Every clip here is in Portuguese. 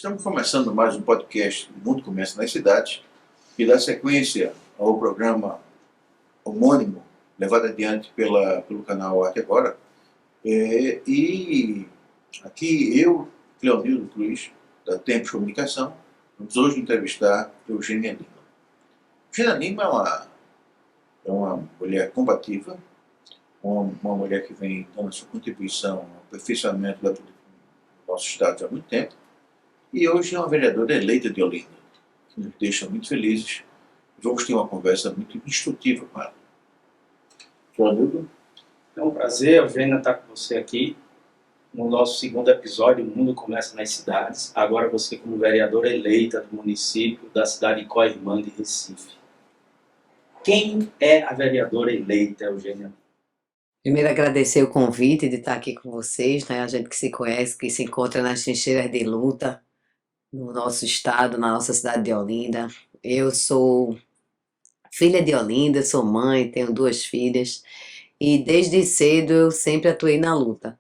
Estamos começando mais um podcast O Mundo Começa nas Cidades, que dá sequência ao programa homônimo, levado adiante pelo canal Arte Agora. E aqui eu, Cleonildo Cruz, da Tempos Comunicação, vamos hoje entrevistar Eugênia Lima. Eugênia Lima é uma mulher combativa, uma mulher que vem dando a sua contribuição ao aperfeiçoamento da política do nosso Estado há muito tempo, e hoje é uma vereadora eleita de Olinda, que nos deixa muito felizes. Vamos ter uma conversa muito instrutiva com ela. Cleonildo? É um prazer, Eugênia, estar com você aqui no nosso segundo episódio, O Mundo Começa nas Cidades. Agora você como vereadora eleita do município da cidade de Coirmã de Recife. Quem é a vereadora eleita, Eugênia? Primeiro, agradecer o convite de estar aqui com vocês, né? A gente que se conhece, que se encontra nas trincheiras de luta no nosso estado, na nossa cidade de Olinda. Eu sou filha de Olinda, sou mãe, tenho 2 filhas e desde cedo eu sempre atuei na luta.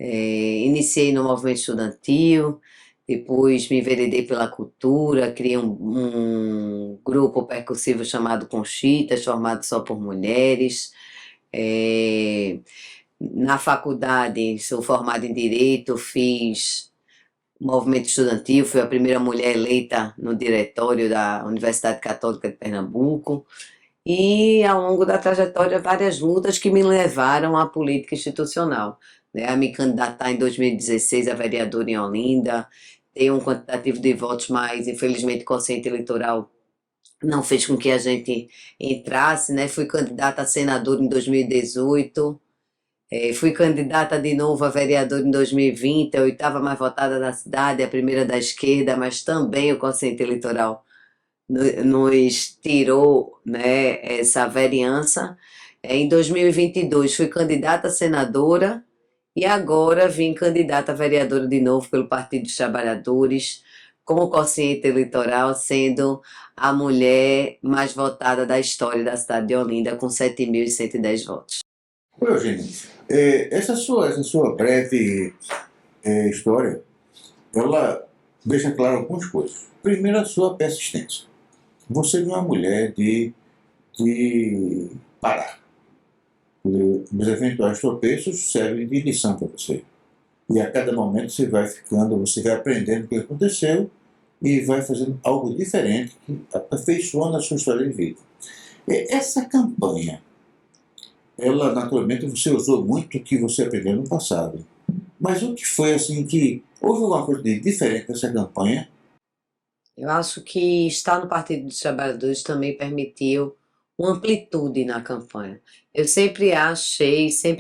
Iniciei no movimento estudantil, depois me enveredei pela cultura, criei um grupo percussivo chamado Conchitas, formado só por mulheres. Na faculdade, sou formada em Direito, fiz movimento estudantil, fui a primeira mulher eleita no diretório da Universidade Católica de Pernambuco e ao longo da trajetória várias lutas que me levaram à política institucional, né? A me candidatar em 2016 a vereadora em Olinda, ter um quantitativo de votos, mas infelizmente o quociente eleitoral não fez com que a gente entrasse, né? Fui candidata a senadora em 2018, fui candidata de novo a vereadora em 2020, a 8ª mais votada da cidade, a primeira da esquerda, mas também o quociente eleitoral nos tirou, né, essa vereança. Em 2022 fui candidata a senadora e agora vim candidata a vereadora de novo pelo Partido dos Trabalhadores, com o quociente eleitoral sendo a mulher mais votada da história da cidade de Olinda, com 7.110 votos. Oi, Eugênia. Essa sua breve história, ela deixa claro algumas coisas. Primeiro, a sua persistência. Você não é uma mulher de parar. Os eventuais tropeços servem de lição para você. E a cada momento você vai aprendendo o que aconteceu e vai fazendo algo diferente que aperfeiçoa na sua história de vida. Essa campanha, ela naturalmente você usou muito o que você aprendeu no passado. Mas o que foi assim que houve alguma coisa de diferente nessa campanha? Eu acho que estar no Partido dos Trabalhadores também permitiu uma amplitude na campanha. Eu sempre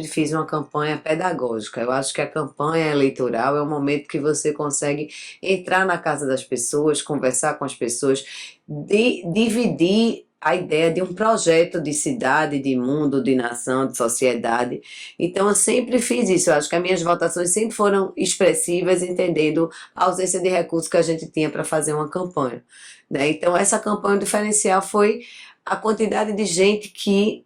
fiz uma campanha pedagógica. Eu acho que a campanha eleitoral é o momento que você consegue entrar na casa das pessoas, conversar com as pessoas, dividir a ideia de um projeto de cidade, de mundo, de nação, de sociedade. Então eu sempre fiz isso. Eu acho que as minhas votações sempre foram expressivas, entendendo a ausência de recursos que a gente tinha para fazer uma campanha, né? Então essa campanha diferencial foi a quantidade de gente que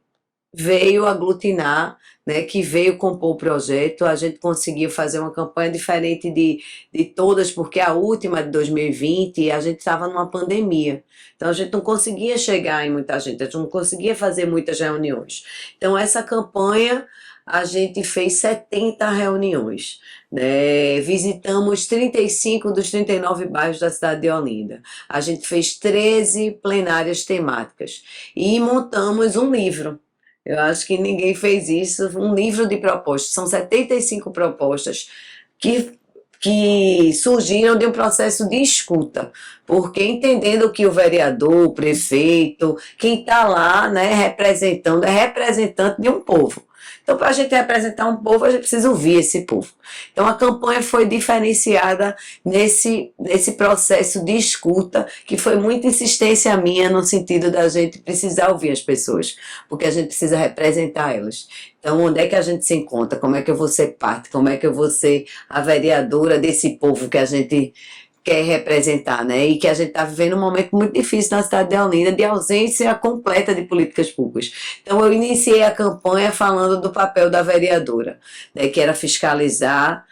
veio aglutinar, né, que veio compor o projeto. A gente conseguiu fazer uma campanha diferente de todas, porque a última de 2020 a gente estava numa pandemia, então a gente não conseguia chegar em muita gente, a gente não conseguia fazer muitas reuniões. Então essa campanha a gente fez 70 reuniões, né? Visitamos 35 dos 39 bairros da cidade de Olinda. A gente fez 13 plenárias temáticas e montamos um livro. Eu acho que ninguém fez isso, um livro de propostas. São 75 propostas que surgiram de um processo de escuta, porque entendendo que o vereador, o prefeito, quem está lá, né, representando, é representante de um povo. Então, para a gente representar um povo, a gente precisa ouvir esse povo. Então, a campanha foi diferenciada nesse processo de escuta, que foi muita insistência minha no sentido da gente precisar ouvir as pessoas, porque a gente precisa representar elas. Então, onde é que a gente se encontra? Como é que eu vou ser parte? Como é que eu vou ser a vereadora desse povo que a gente quer representar, né? E que a gente está vivendo um momento muito difícil na cidade de Olinda, de ausência completa de políticas públicas. Então eu iniciei a campanha falando do papel da vereadora, né, que era fiscalizar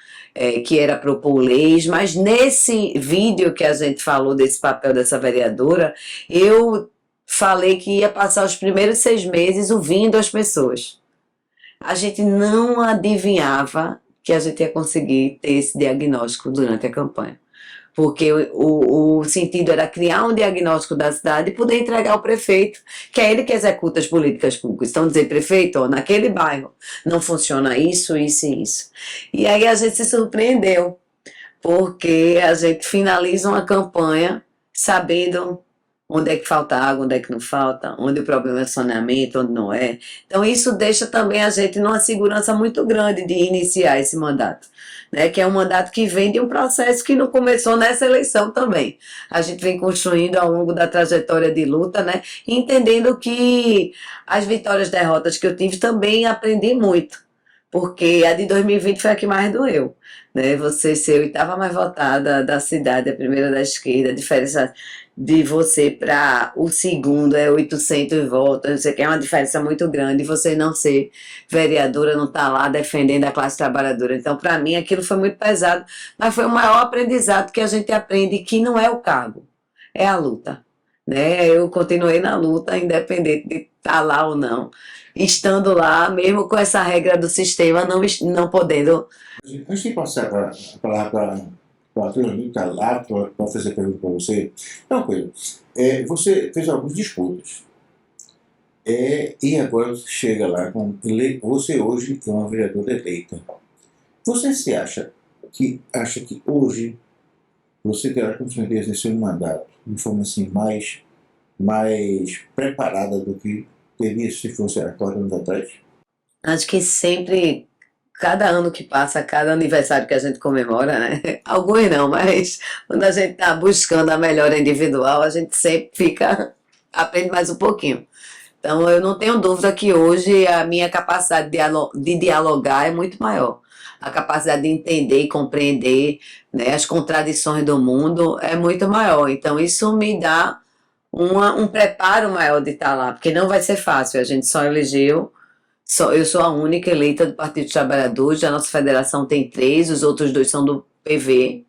que era propor leis, mas nesse vídeo que a gente falou desse papel dessa vereadora, eu falei que ia passar os primeiros 6 meses ouvindo as pessoas. A gente não adivinhava que a gente ia conseguir ter esse diagnóstico durante a campanha. Porque o sentido era criar um diagnóstico da cidade e poder entregar ao prefeito, que é ele que executa as políticas públicas. Então, dizer, prefeito, ó, naquele bairro não funciona isso, isso e isso. E aí a gente se surpreendeu, porque a gente finaliza uma campanha sabendo onde é que falta água, onde é que não falta, onde o problema é saneamento, onde não é. Então isso deixa também a gente numa segurança muito grande de iniciar esse mandato, né? Que é um mandato que vem de um processo que não começou nessa eleição também. A gente vem construindo ao longo da trajetória de luta, né? Entendendo que as vitórias e derrotas que eu tive também aprendi muito. Porque a de 2020 foi a que mais doeu, né? Você ser a oitava mais votada da cidade, a primeira da esquerda, a diferença de você para o segundo é 800 votos, não sei o que, é uma diferença muito grande, e você não ser vereadora, não estar lá defendendo a classe trabalhadora. Então, para mim, aquilo foi muito pesado, mas foi o maior aprendizado que a gente aprende, que não é o cargo, é a luta, né? Eu continuei na luta, independente de estar lá ou não, estando lá, mesmo com essa regra do sistema, não podendo. Antes de passar a palavra para a Arthur, que está lá para fazer pergunta para você, uma coisa, você fez algumas disputas, e agora você chega lá, você hoje é uma vereadora eleita. Você se acha que hoje você terá condições de exercer um mandato de forma assim mais preparada do que teria se fosse há 4 anos atrás? Acho que sempre, cada ano que passa, cada aniversário que a gente comemora, né? Alguns não, mas quando a gente está buscando a melhora individual, a gente sempre aprende mais um pouquinho. Então, eu não tenho dúvida que hoje a minha capacidade de dialogar é muito maior. A capacidade de entender e compreender, né, as contradições do mundo é muito maior. Então, isso me dá um preparo maior de estar lá, porque não vai ser fácil. A gente só elegeu, eu sou a única eleita do Partido dos Trabalhadores, a nossa federação tem 3, os outros 2 são do PV.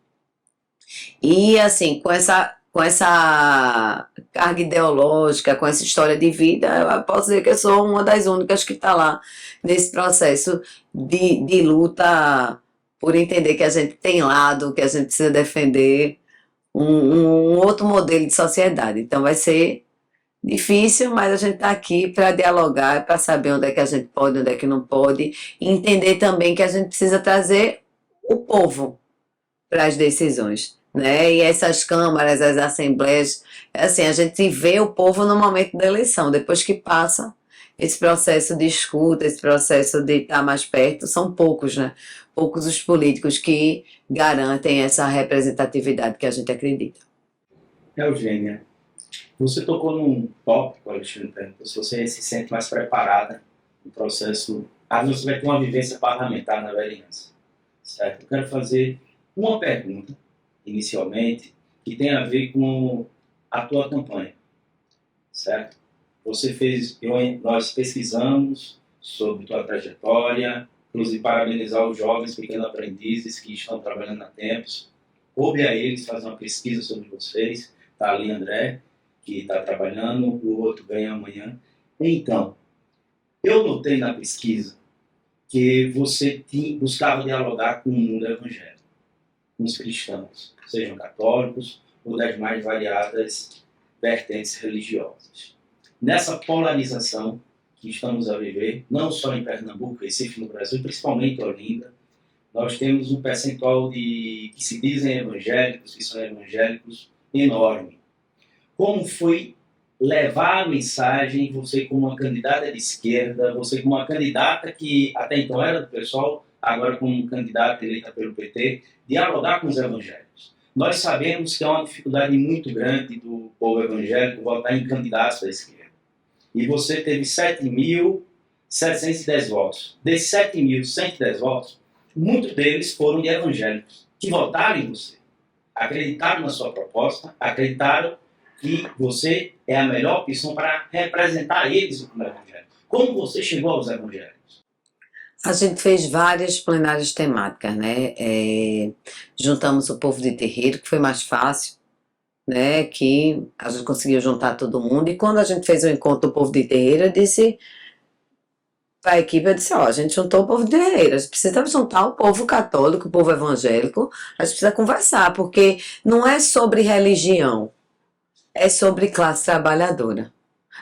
E, assim, com essa carga ideológica, com essa história de vida, eu posso dizer que eu sou uma das únicas que está lá nesse processo de luta por entender que a gente tem lado, que a gente precisa defender um outro modelo de sociedade. Então vai ser difícil, mas a gente está aqui para dialogar, para saber onde é que a gente pode, onde é que não pode, e entender também que a gente precisa trazer o povo para as decisões, né? E essas câmaras, as assembleias, assim, a gente vê o povo no momento da eleição, depois que passa esse processo de escuta, esse processo de estar mais perto, são poucos, né? Poucos os políticos que garantem essa representatividade que a gente acredita. Eugênia, você tocou num tópico, Alexandre, perguntou se você se sente mais preparada no processo. Você vai ter uma vivência parlamentar na vereança, certo? Eu quero fazer uma pergunta, inicialmente, que tem a ver com a tua campanha, certo? Você fez, nós pesquisamos sobre tua trajetória, inclusive parabenizar os jovens pequenos aprendizes que estão trabalhando na Tempos. Coube a eles fazer uma pesquisa sobre vocês. Está ali André, que está trabalhando, o outro vem amanhã. Então, eu notei na pesquisa que você buscava dialogar com o mundo evangélico, com os cristãos, sejam católicos ou das mais variadas vertentes religiosas. Nessa polarização que estamos a viver, não só em Pernambuco, Recife, no Brasil, principalmente em Olinda, nós temos um percentual que se dizem evangélicos, que são evangélicos, enorme. Como foi levar a mensagem, você como uma candidata de esquerda, você como uma candidata que até então era do PSOL, agora como candidata eleita pelo PT, dialogar com os evangélicos? Nós sabemos que há uma dificuldade muito grande do povo evangélico votar em candidatos da esquerda. E você teve 7.710 votos. Desses 7.110 votos, muitos deles foram de evangélicos, que votaram em você, acreditaram na sua proposta, acreditaram que você é a melhor opção para representar eles como evangélicos. Como você chegou aos evangélicos? A gente fez várias plenárias temáticas, né? Juntamos o povo de terreiro, que foi mais fácil, né? Que a gente conseguiu juntar todo mundo. E quando a gente fez o encontro do povo de terreiro, eu disse para a equipe, eu disse, ó, a gente juntou o povo de terreiro, a gente precisa juntar o povo católico, o povo evangélico, a gente precisa conversar, porque não é sobre religião, é sobre classe trabalhadora.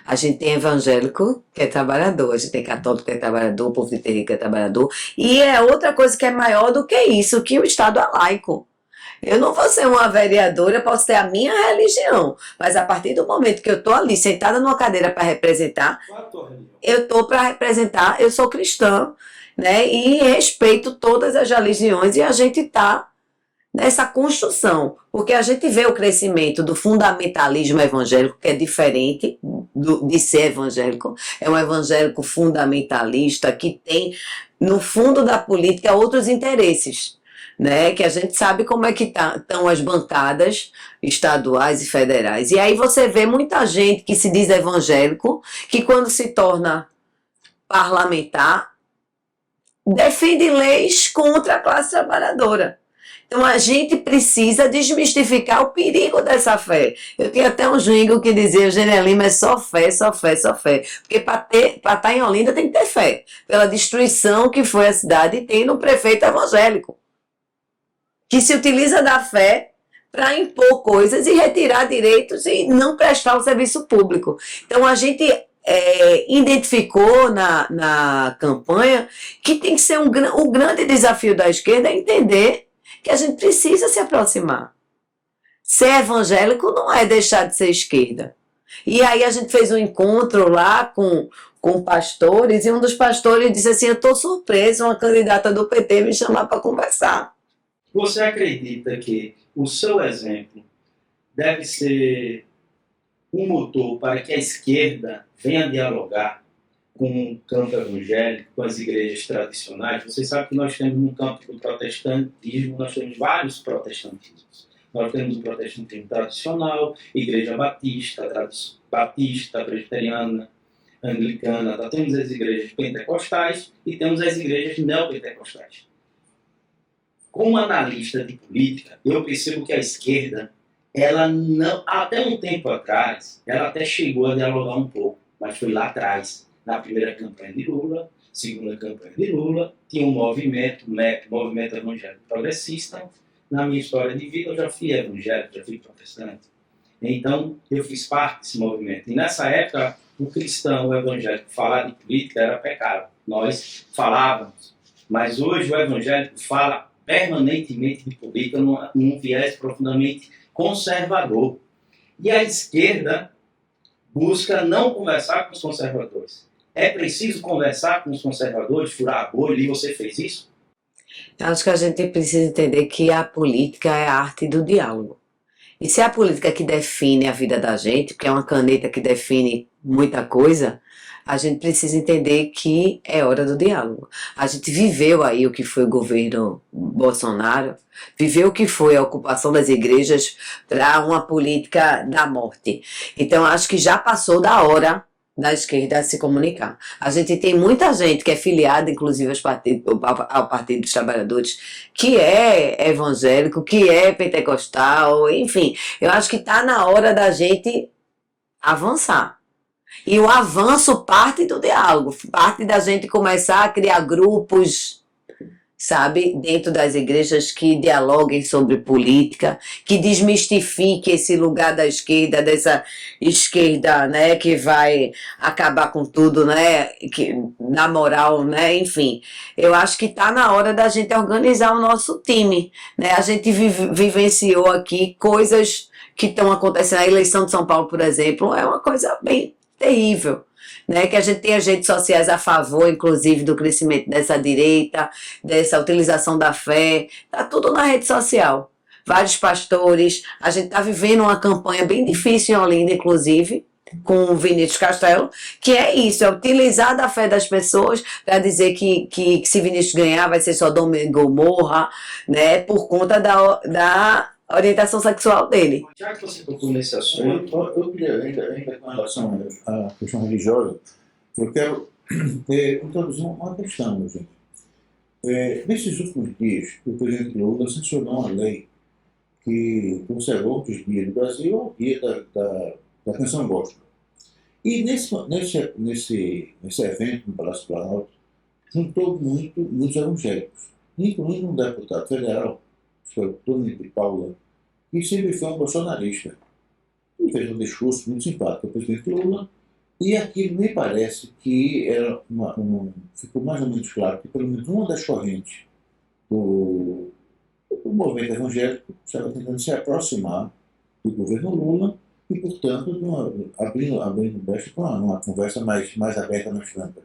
A gente tem evangélico que é trabalhador, a gente tem católico que é trabalhador, o povo de terreiro que é trabalhador, e é outra coisa que é maior do que isso, que o Estado é laico. Eu não vou ser uma vereadora, eu posso ter a minha religião, mas a partir do momento que eu estou ali sentada numa cadeira para representar, Qual a tua religião? eu estou para representar, eu sou cristã, né? E respeito todas as religiões e a gente está nessa construção, porque a gente vê o crescimento do fundamentalismo evangélico, que é diferente de ser evangélico, é um evangélico fundamentalista que tem, no fundo da política, outros interesses, né? Que a gente sabe como é que estão as bancadas estaduais e federais. E aí você vê muita gente que se diz evangélico, que quando se torna parlamentar, defende leis contra a classe trabalhadora. Então a gente precisa desmistificar o perigo dessa fé. Eu tinha até um jingle que dizia, Eugênia Lima é só fé, só fé, só fé. Porque para estar em Olinda tem que ter fé. Pela destruição que foi a cidade tendo um prefeito evangélico, que se utiliza da fé para impor coisas e retirar direitos e não prestar o serviço público. Então a gente identificou na campanha que tem que ser o grande desafio da esquerda é entender que a gente precisa se aproximar. Ser evangélico não é deixar de ser esquerda. E aí a gente fez um encontro lá com pastores, e um dos pastores disse assim, eu estou surpreso uma candidata do PT me chamar para conversar. Você acredita que o seu exemplo deve ser um motor para que a esquerda venha dialogar com o campo evangélico, com as igrejas tradicionais? Você sabe que nós temos no campo do protestantismo, nós temos vários protestantismos. Nós temos o protestantismo tradicional, igreja batista, presbiteriana, anglicana, nós temos as igrejas pentecostais e temos as igrejas neopentecostais. Como analista de política, eu percebo que a esquerda, ela não, até um tempo atrás, ela até chegou a dialogar um pouco, mas foi lá atrás, na primeira campanha de Lula, segunda campanha de Lula, tinha um movimento, MEP, Movimento Evangélico Progressista. Na minha história de vida, eu já fui evangélico, já fui protestante. Então, eu fiz parte desse movimento. E nessa época, o cristão, o evangélico, falar de política era pecado. Nós falávamos. Mas hoje o evangélico fala permanentemente de política num viés profundamente conservador. E a esquerda busca não conversar com os conservadores. É preciso conversar com os conservadores, furar a bolha, e você fez isso? Eu acho que a gente precisa entender que a política é a arte do diálogo. E se é a política que define a vida da gente, porque é uma caneta que define muita coisa, a gente precisa entender que é hora do diálogo. A gente viveu aí o que foi o governo Bolsonaro, viveu o que foi a ocupação das igrejas para uma política da morte. Então acho que já passou da hora da esquerda se comunicar. A gente tem muita gente que é filiada, inclusive ao Partido dos Trabalhadores, que é evangélico, que é pentecostal, enfim. Eu acho que está na hora da gente avançar. E o avanço parte do diálogo, parte da gente começar a criar grupos, sabe, dentro das igrejas que dialoguem sobre política, que desmistifique esse lugar da esquerda, dessa esquerda, né, que vai acabar com tudo, né, que, na moral, né, enfim. Eu acho que está na hora da gente organizar o nosso time, né, a gente vivenciou aqui coisas que estão acontecendo, a eleição de São Paulo, por exemplo, é uma coisa bem terrível, né? Que a gente tem as redes sociais a favor, inclusive, do crescimento dessa direita, dessa utilização da fé, tá tudo na rede social. Vários pastores, a gente está vivendo uma campanha bem difícil em Olinda, inclusive, com o Vinícius Castelo, que é isso, é utilizar da fé das pessoas para dizer que se Vinícius ganhar vai ser Sodoma e Gomorra, né? Por conta da orientação sexual dele. Já que você tocou nesse assunto, Eu queria, ainda com relação à questão religiosa, eu quero introduzir uma questão, gente. Nesses últimos dias, o presidente Lula sancionou uma lei que conservou os dias do Brasil ao dia da canção gospel. E nesse evento no Palácio Planalto, juntou muitos evangélicos, incluindo um deputado federal, que foi o Tony de Paula, que sempre foi um bolsonarista. Ele fez um discurso muito simpático ao presidente Lula, e aquilo me parece que era ficou mais ou menos claro que pelo menos uma das correntes do movimento evangélico estava tentando se aproximar do governo Lula e, portanto, abrindo brecha para uma conversa mais aberta, mais franca.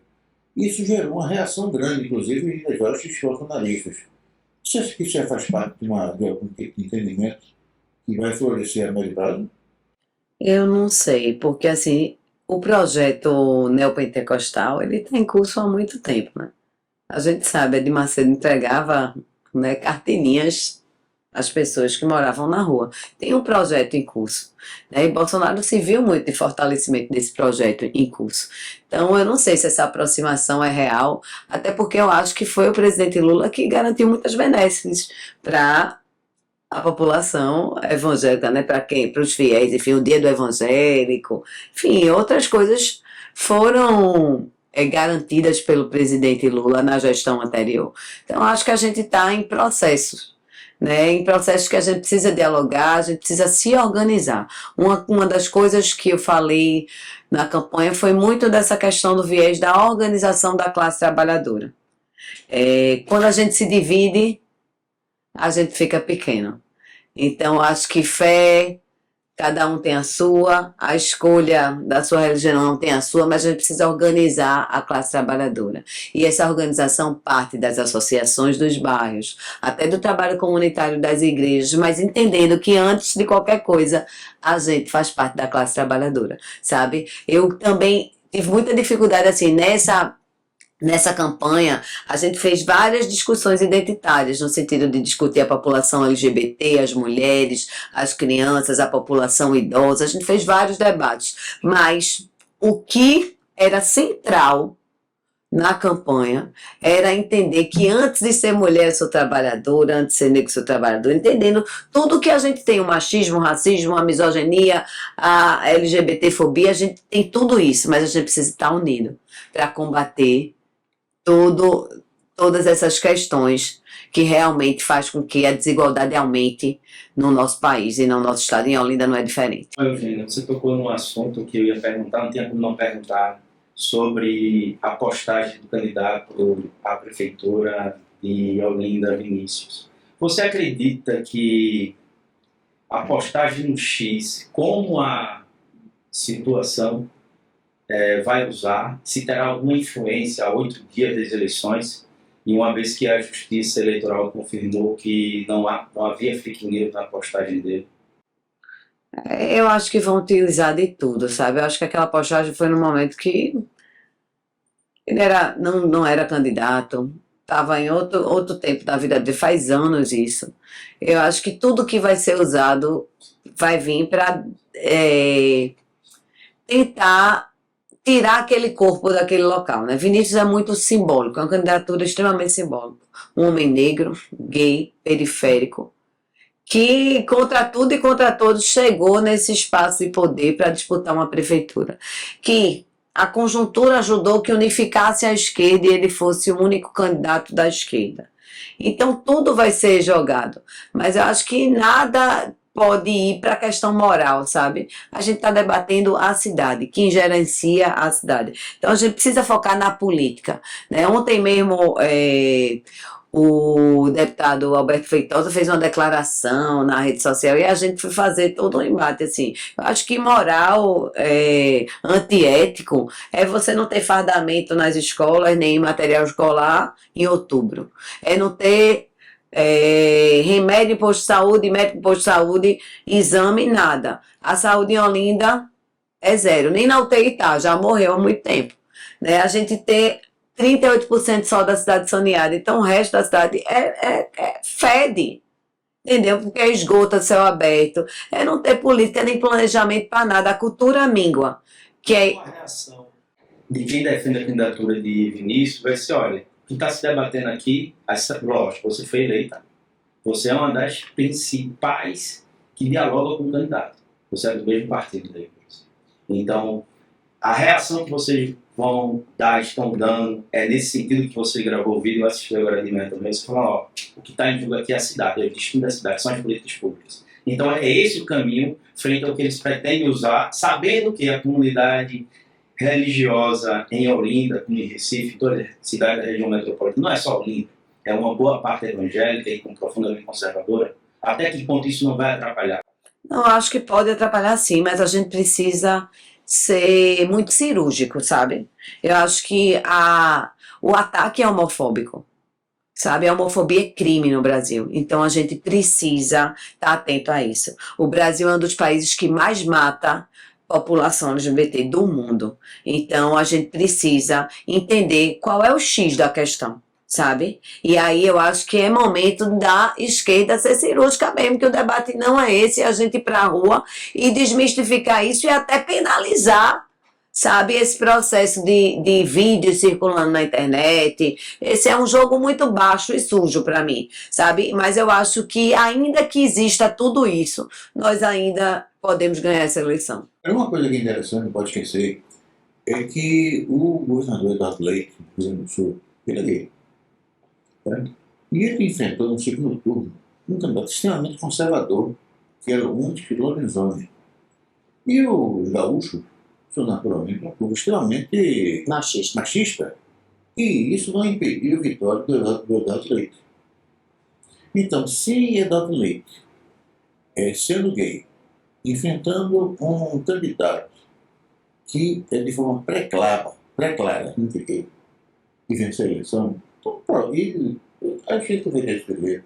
Isso gerou uma reação grande, inclusive, das vários bolsonaristas. Você acha que isso já faz parte de algum tipo de entendimento que vai florescer a médio prazo? Eu não sei, porque assim, o projeto neopentecostal, ele está em curso há muito tempo, né? A gente sabe, Edir Macedo entregava, né, carteirinhas às pessoas que moravam na rua. Tem um projeto em curso, né? E Bolsonaro se viu muito de fortalecimento desse projeto em curso. Então, eu não sei se essa aproximação é real, até porque eu acho que foi o presidente Lula que garantiu muitas benesses para a população evangélica, né? Para quem? Para os fiéis, enfim, o dia do evangélico, enfim, outras coisas foram garantidas pelo presidente Lula na gestão anterior. Então, acho que a gente está em processos, né? Em processos que a gente precisa dialogar, a gente precisa se organizar. Uma das coisas que eu falei na campanha foi muito dessa questão do viés da organização da classe trabalhadora. Quando a gente se divide, a gente fica pequeno. Então, acho que fé, cada um tem a sua, a escolha da sua religião tem a sua, mas a gente precisa organizar a classe trabalhadora. E essa organização parte das associações dos bairros, até do trabalho comunitário das igrejas, mas entendendo que antes de qualquer coisa, a gente faz parte da classe trabalhadora, sabe? Eu também tive muita dificuldade, assim, Nessa campanha, a gente fez várias discussões identitárias, no sentido de discutir a população LGBT, as mulheres, as crianças, a população idosa. A gente fez vários debates. Mas o que era central na campanha era entender que antes de ser mulher, eu sou trabalhadora, antes de ser negro, eu sou trabalhadora, entendendo tudo que a gente tem, o machismo, o racismo, a misoginia, a LGBTfobia, a gente tem tudo isso, mas a gente precisa estar unido para combater todas essas questões que realmente faz com que a desigualdade aumente no nosso país e no nosso estado. Em Olinda não é diferente. Eugênia, você tocou num assunto que eu ia perguntar, não tinha como não perguntar, sobre a postagem do candidato à prefeitura de Olinda, Vinícius. Você acredita que a postagem no X, como a situação vai usar, se terá alguma influência a 8 dias das eleições, e uma vez que a Justiça Eleitoral confirmou que não havia fake news na postagem dele? Eu acho que vão utilizar de tudo, sabe? Eu acho que aquela postagem foi no momento que ele não era candidato, estava em outro tempo da vida dele, faz anos isso. Eu acho que tudo que vai ser usado vai vir para tentar tirar aquele corpo daquele local, né? Vinícius é muito simbólico, é uma candidatura extremamente simbólica. Um homem negro, gay, periférico, que contra tudo e contra todos chegou nesse espaço de poder para disputar uma prefeitura. Que a conjuntura ajudou que unificasse a esquerda e ele fosse o único candidato da esquerda. Então tudo vai ser jogado, mas eu acho que nada pode ir para a questão moral, sabe? A gente está debatendo a cidade, quem gerencia a cidade. Então a gente precisa focar na política, né? Ontem mesmo o deputado Alberto Feitosa fez uma declaração na rede social e a gente foi fazer todo um embate, assim. Eu acho que moral, antiético, é você não ter fardamento nas escolas, nem material escolar em outubro. É não ter remédio em posto de saúde, médico em posto de saúde, exame, nada. A saúde em Olinda é zero. Nem na UTI tá, já morreu há muito tempo. Né? A gente tem 38% só da cidade saneada, então o resto da cidade fede. Entendeu? Porque é esgoto a céu aberto. É não ter política nem planejamento para nada. A cultura míngua. Que é A reação de quem defende a candidatura de Vinícius vai ser, olha, que está se debatendo aqui, lógico, você foi eleita, você é uma das principais que dialoga com o candidato. Você é do mesmo partido dele. Então, a reação que vocês estão dando, é nesse sentido que você gravou o vídeo, eu assisti agora de manhã também, você falou, ó, o que está em jogo aqui é a cidade, é o destino da cidade, são as políticas públicas. Então é esse o caminho, frente ao que eles pretendem usar, sabendo que a comunidade religiosa em Olinda, como em Recife, toda a cidade da região metropolitana, não é só Olinda, é uma boa parte evangélica e profundamente conservadora, até que ponto isso não vai atrapalhar? Não, acho que pode atrapalhar sim, mas a gente precisa ser muito cirúrgico, sabe? Eu acho que o ataque é homofóbico, sabe? A homofobia é crime no Brasil, então a gente precisa estar atento a isso. O Brasil é um dos países que mais mata população LGBT do mundo, então a gente precisa entender qual é o X da questão, sabe? E aí eu acho que é momento da esquerda ser cirúrgica mesmo, que o debate não é esse, é a gente ir para a rua e desmistificar isso e até penalizar, sabe, esse processo de vídeo circulando na internet. Esse é um jogo muito baixo e sujo para mim, sabe? Mas eu acho que ainda que exista tudo isso, nós ainda podemos ganhar essa eleição. Uma coisa que é interessante, não pode esquecer, é que o governador Eduardo Leite, do Rio Grande do Sul, ele é gay. Tá? E ele enfrentou no segundo turno um candidato extremamente conservador, que era o Monte Lorenzoni. E o gaúcho são naturalmente um povo extremamente machista. E isso não impediu a vitória do Eduardo Leite. Então, se Eduardo Leite, sendo gay, enfrentando um candidato que é de forma pré-clara, gay, e vencer a eleição, a gente deveria escrever.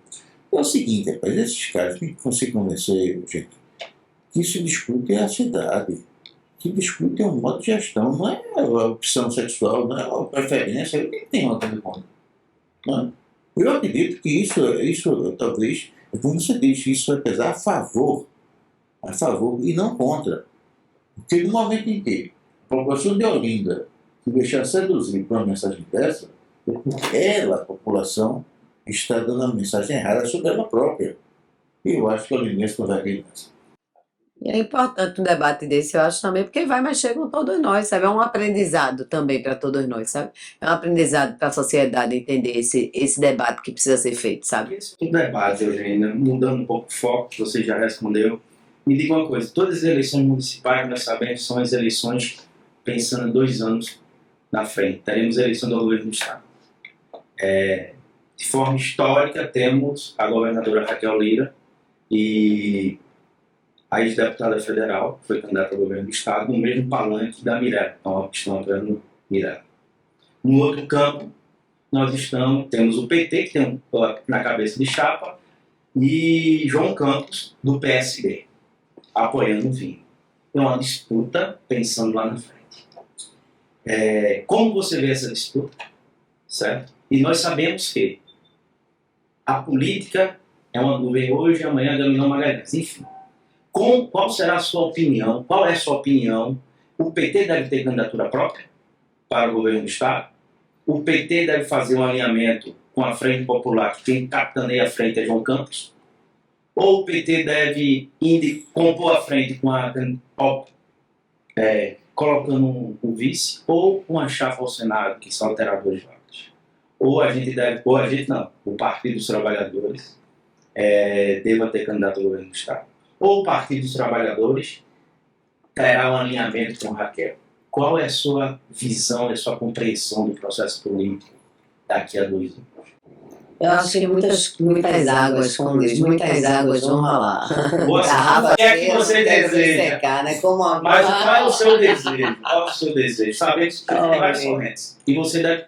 É o seguinte, rapaz, esses caras têm que se convencer, gente, que se discute é a cidade, que discute é um modo de gestão, não é a opção sexual, não é a preferência, ele tem uma coisa contra. Eu acredito que isso talvez, como você disse, isso vai pesar a favor e não contra. Porque no momento em que a população de Olinda se deixar seduzir por uma mensagem dessa, a população está dando uma mensagem errada sobre ela própria. E eu acho que o olindense não vai acreditar nisso. E é importante um debate desse, eu acho também, porque vai mexer com todos nós, sabe? É um aprendizado também para todos nós, sabe? É um aprendizado para a sociedade entender esse debate que precisa ser feito, sabe? O debate, Eugênia, mudando um pouco o foco, que você já respondeu, me diga uma coisa, todas as eleições municipais, nós sabemos, são as eleições pensando em 2 anos na frente. Teremos a eleição do governo do Estado. De forma histórica, temos a governadora Raquel Lira e a ex-deputada federal, que foi candidata ao governo do Estado, no mesmo palanque da Mirella, então estão apoiando Mirella. No outro campo, nós temos o PT, que tem na cabeça de chapa, e João Campos, do PSB, apoiando o Vinho. É uma disputa pensando lá na frente. Como você vê essa disputa? Certo? E nós sabemos que a política é uma nuvem hoje e amanhã dominou Magalhães. Enfim, qual será a sua opinião? Qual é a sua opinião? O PT deve ter candidatura própria para o governo do Estado? O PT deve fazer um alinhamento com a Frente Popular, que quem capitaneia a frente é João Campos? Ou o PT deve compor a frente com colocando um vice, ou uma chapa ao Senado, que são alteradores vagas? O Partido dos Trabalhadores deva ter candidato ao governo do Estado. Ou o Partido dos Trabalhadores terá um alinhamento com Raquel. Qual é a sua visão, a sua compreensão do processo político daqui a 2 anos? Eu acho que muitas águas, como diz, muitas águas vão rolar. O que é que você deseja? Secar, né? Como Mas qual é o seu desejo? Qual é o seu desejo? Sabemos que tem várias correntes. E você deve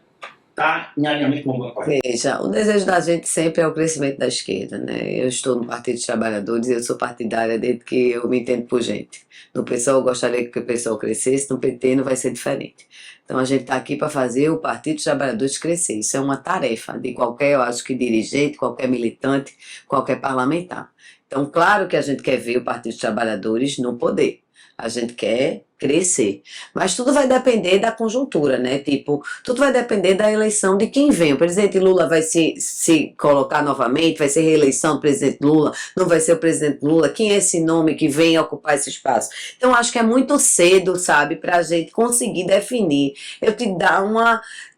estar em alinhamento com alguma coisa. Veja, o desejo da gente sempre é o crescimento da esquerda, né? Eu estou no Partido dos Trabalhadores e eu sou partidária desde que eu me entendo por gente. No PSOL eu gostaria que o PSOL crescesse, no PT não vai ser diferente. Então a gente está aqui para fazer o Partido dos Trabalhadores crescer. Isso é uma tarefa de qualquer, eu acho que dirigente, qualquer militante, qualquer parlamentar. Então claro que a gente quer ver o Partido dos Trabalhadores no poder. A gente quer crescer. Mas tudo vai depender da conjuntura, né? Tipo, tudo vai depender da eleição de quem vem. O presidente Lula vai se colocar novamente, vai ser reeleição do presidente Lula, não vai ser o presidente Lula. Quem é esse nome que vem ocupar esse espaço? Então, acho que é muito cedo, sabe, para a gente conseguir definir. Eu te dar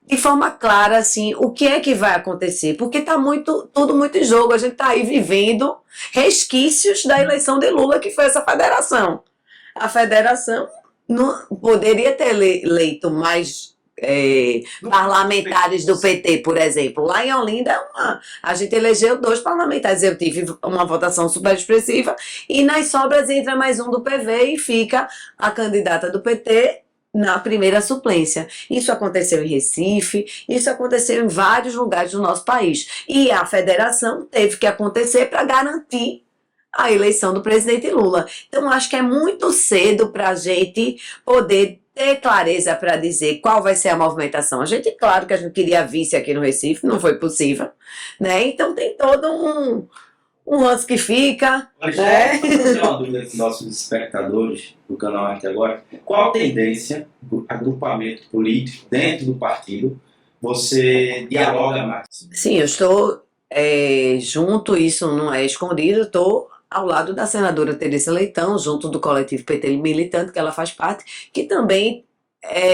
de forma clara, assim, o que é que vai acontecer, porque está tudo muito em jogo, a gente está aí vivendo resquícios da eleição de Lula, que foi essa federação. A federação não poderia ter eleito mais parlamentares do PT, por exemplo. Lá em Olinda, a gente elegeu 2 parlamentares, eu tive uma votação super expressiva, e nas sobras entra mais um do PV e fica a candidata do PT na primeira suplência. Isso aconteceu em Recife, isso aconteceu em vários lugares do nosso país. E a federação teve que acontecer para garantir a eleição do presidente Lula. Então, acho que é muito cedo para a gente poder ter clareza para dizer qual vai ser a movimentação. A gente, claro que a gente queria vice aqui no Recife, não foi possível, né? Então, tem todo um lance que fica, Mas né? vou fazer uma dúvida com nossos espectadores do canal Arte Agora. Qual a tendência do agrupamento político dentro do partido você dialoga mais? Sim, eu estou junto, isso não é escondido, estou ao lado da senadora Tereza Leitão, junto do coletivo PT Militante, que ela faz parte, que também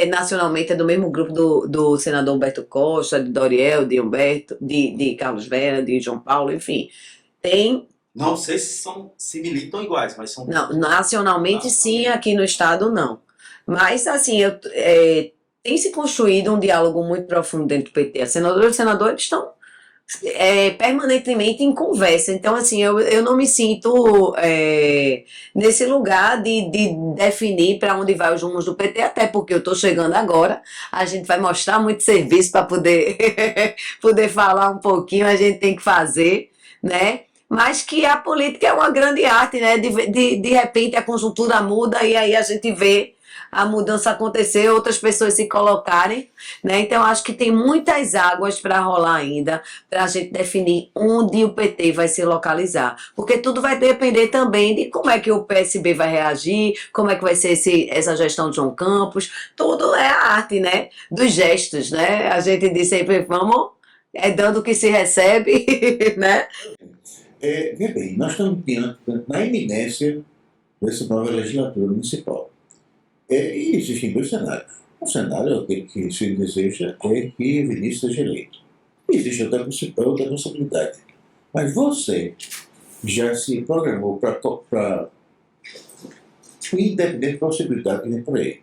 nacionalmente é do mesmo grupo do senador Humberto Costa, de Doriel, de Humberto, de Carlos Vera, de João Paulo, enfim. Não sei se militam iguais, mas são... Não, nacionalmente sim, aqui no estado não. Mas, assim, tem se construído um diálogo muito profundo dentro do PT. A senadora e os senadores estão permanentemente em conversa. Então, assim, eu não me sinto nesse lugar de definir para onde vai os rumos do PT, até porque eu estou chegando agora. A gente vai mostrar muito serviço para poder, poder falar um pouquinho, a gente tem que fazer, né? Mas que a política é uma grande arte, né? De repente a conjuntura muda e aí a gente vê a mudança acontecer, outras pessoas se colocarem, né? Então acho que tem muitas águas para rolar ainda, para a gente definir onde o PT vai se localizar, porque tudo vai depender também de como é que o PSB vai reagir, como é que vai ser essa gestão de João Campos, tudo é a arte, né? Dos gestos, né? A gente diz sempre, vamos, dando o que se recebe, né? Veja bem, nós estamos na iminência dessa nova legislatura municipal. E existem 2 cenários. Um cenário, aquele que se deseja, é que Vinícius seja eleito. Existe outra possibilidade. Mas você já se programou para independente da possibilidade que vem por aí.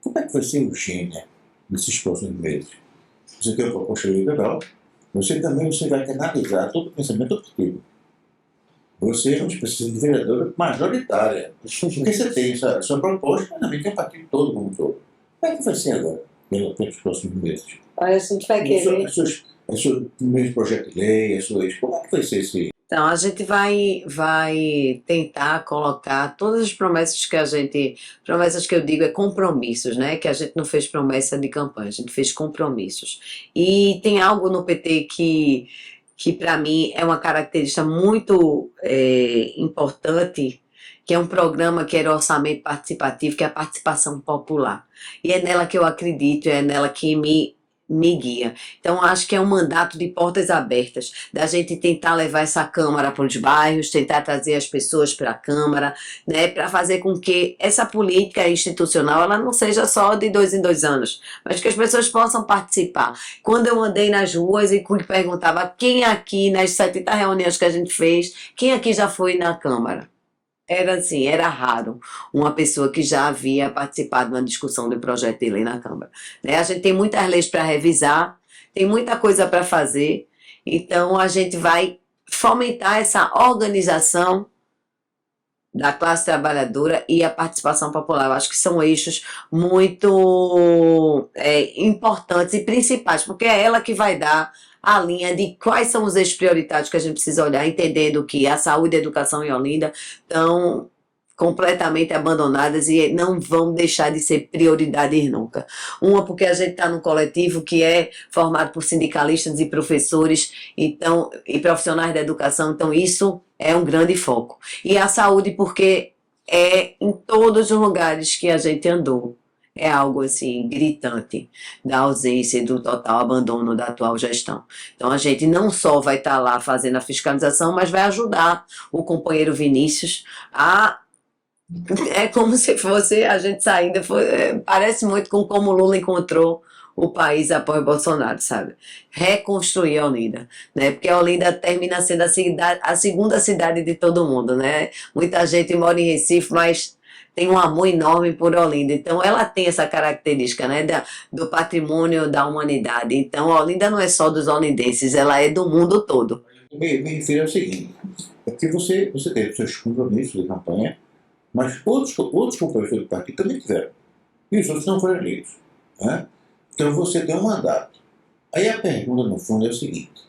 Como é que vai ser o Gênia nesses próximos meses? Você tem uma proposta liberal, você vai canalizar todo o pensamento do partido. Você é uma espécie de vereadora majoritária. Porque você tem essa sua proposta, mas também tem o partido todo como todo. Como é que vai ser agora, pelos próximos meses? Olha, a gente vai querer. Os seus primeiros projetos de lei, como é que vai ser esse? Então, a gente vai tentar colocar todas as promessas promessas que eu digo compromissos, né? Que a gente não fez promessa de campanha, a gente fez compromissos. E tem algo no PT que para mim é uma característica muito importante, que é um programa que era o orçamento participativo, que é a participação popular. E é nela que eu acredito, é nela que me guia. Então, acho que é um mandato de portas abertas, da gente tentar levar essa Câmara para os bairros, tentar trazer as pessoas para a Câmara, né, para fazer com que essa política institucional ela não seja só de 2 em 2 anos, mas que as pessoas possam participar. Quando eu andei nas ruas e perguntava quem aqui, nas 70 reuniões que a gente fez, quem aqui já foi na Câmara? Era assim, era raro uma pessoa que já havia participado de uma discussão de projeto de lei na Câmara. Né? A gente tem muitas leis para revisar, tem muita coisa para fazer, então a gente vai fomentar essa organização da classe trabalhadora e a participação popular. Eu acho que são eixos muito importantes e principais, porque é ela que vai dar a linha de quais são os eixos prioritários que a gente precisa olhar, entendendo que a saúde e a educação em Olinda estão completamente abandonadas e não vão deixar de ser prioridades nunca. Uma porque a gente está num coletivo que é formado por sindicalistas e professores e profissionais da educação, então isso é um grande foco. E a saúde porque é em todos os lugares que a gente andou. É algo assim gritante da ausência e do total abandono da atual gestão. Então a gente não só vai estar lá fazendo a fiscalização, mas vai ajudar o companheiro Vinícius a é como se fosse a gente saindo, parece muito com como o Lula encontrou o país após Bolsonaro, sabe? Reconstruir a Olinda, né? Porque a Olinda termina sendo a segunda cidade de todo mundo, né? Muita gente mora em Recife, mas tem um amor enorme por Olinda. Então, ela tem essa característica, né? Do patrimônio da humanidade. Então, a Olinda não é só dos olindenses, ela é do mundo todo. Me refiro ao seguinte, é que você teve seus compromissos de campanha, mas outros companheiros do partido também tiveram. E os outros não foram eleitos. Né? Então você tem um mandato. Aí a pergunta, no fundo, é o seguinte: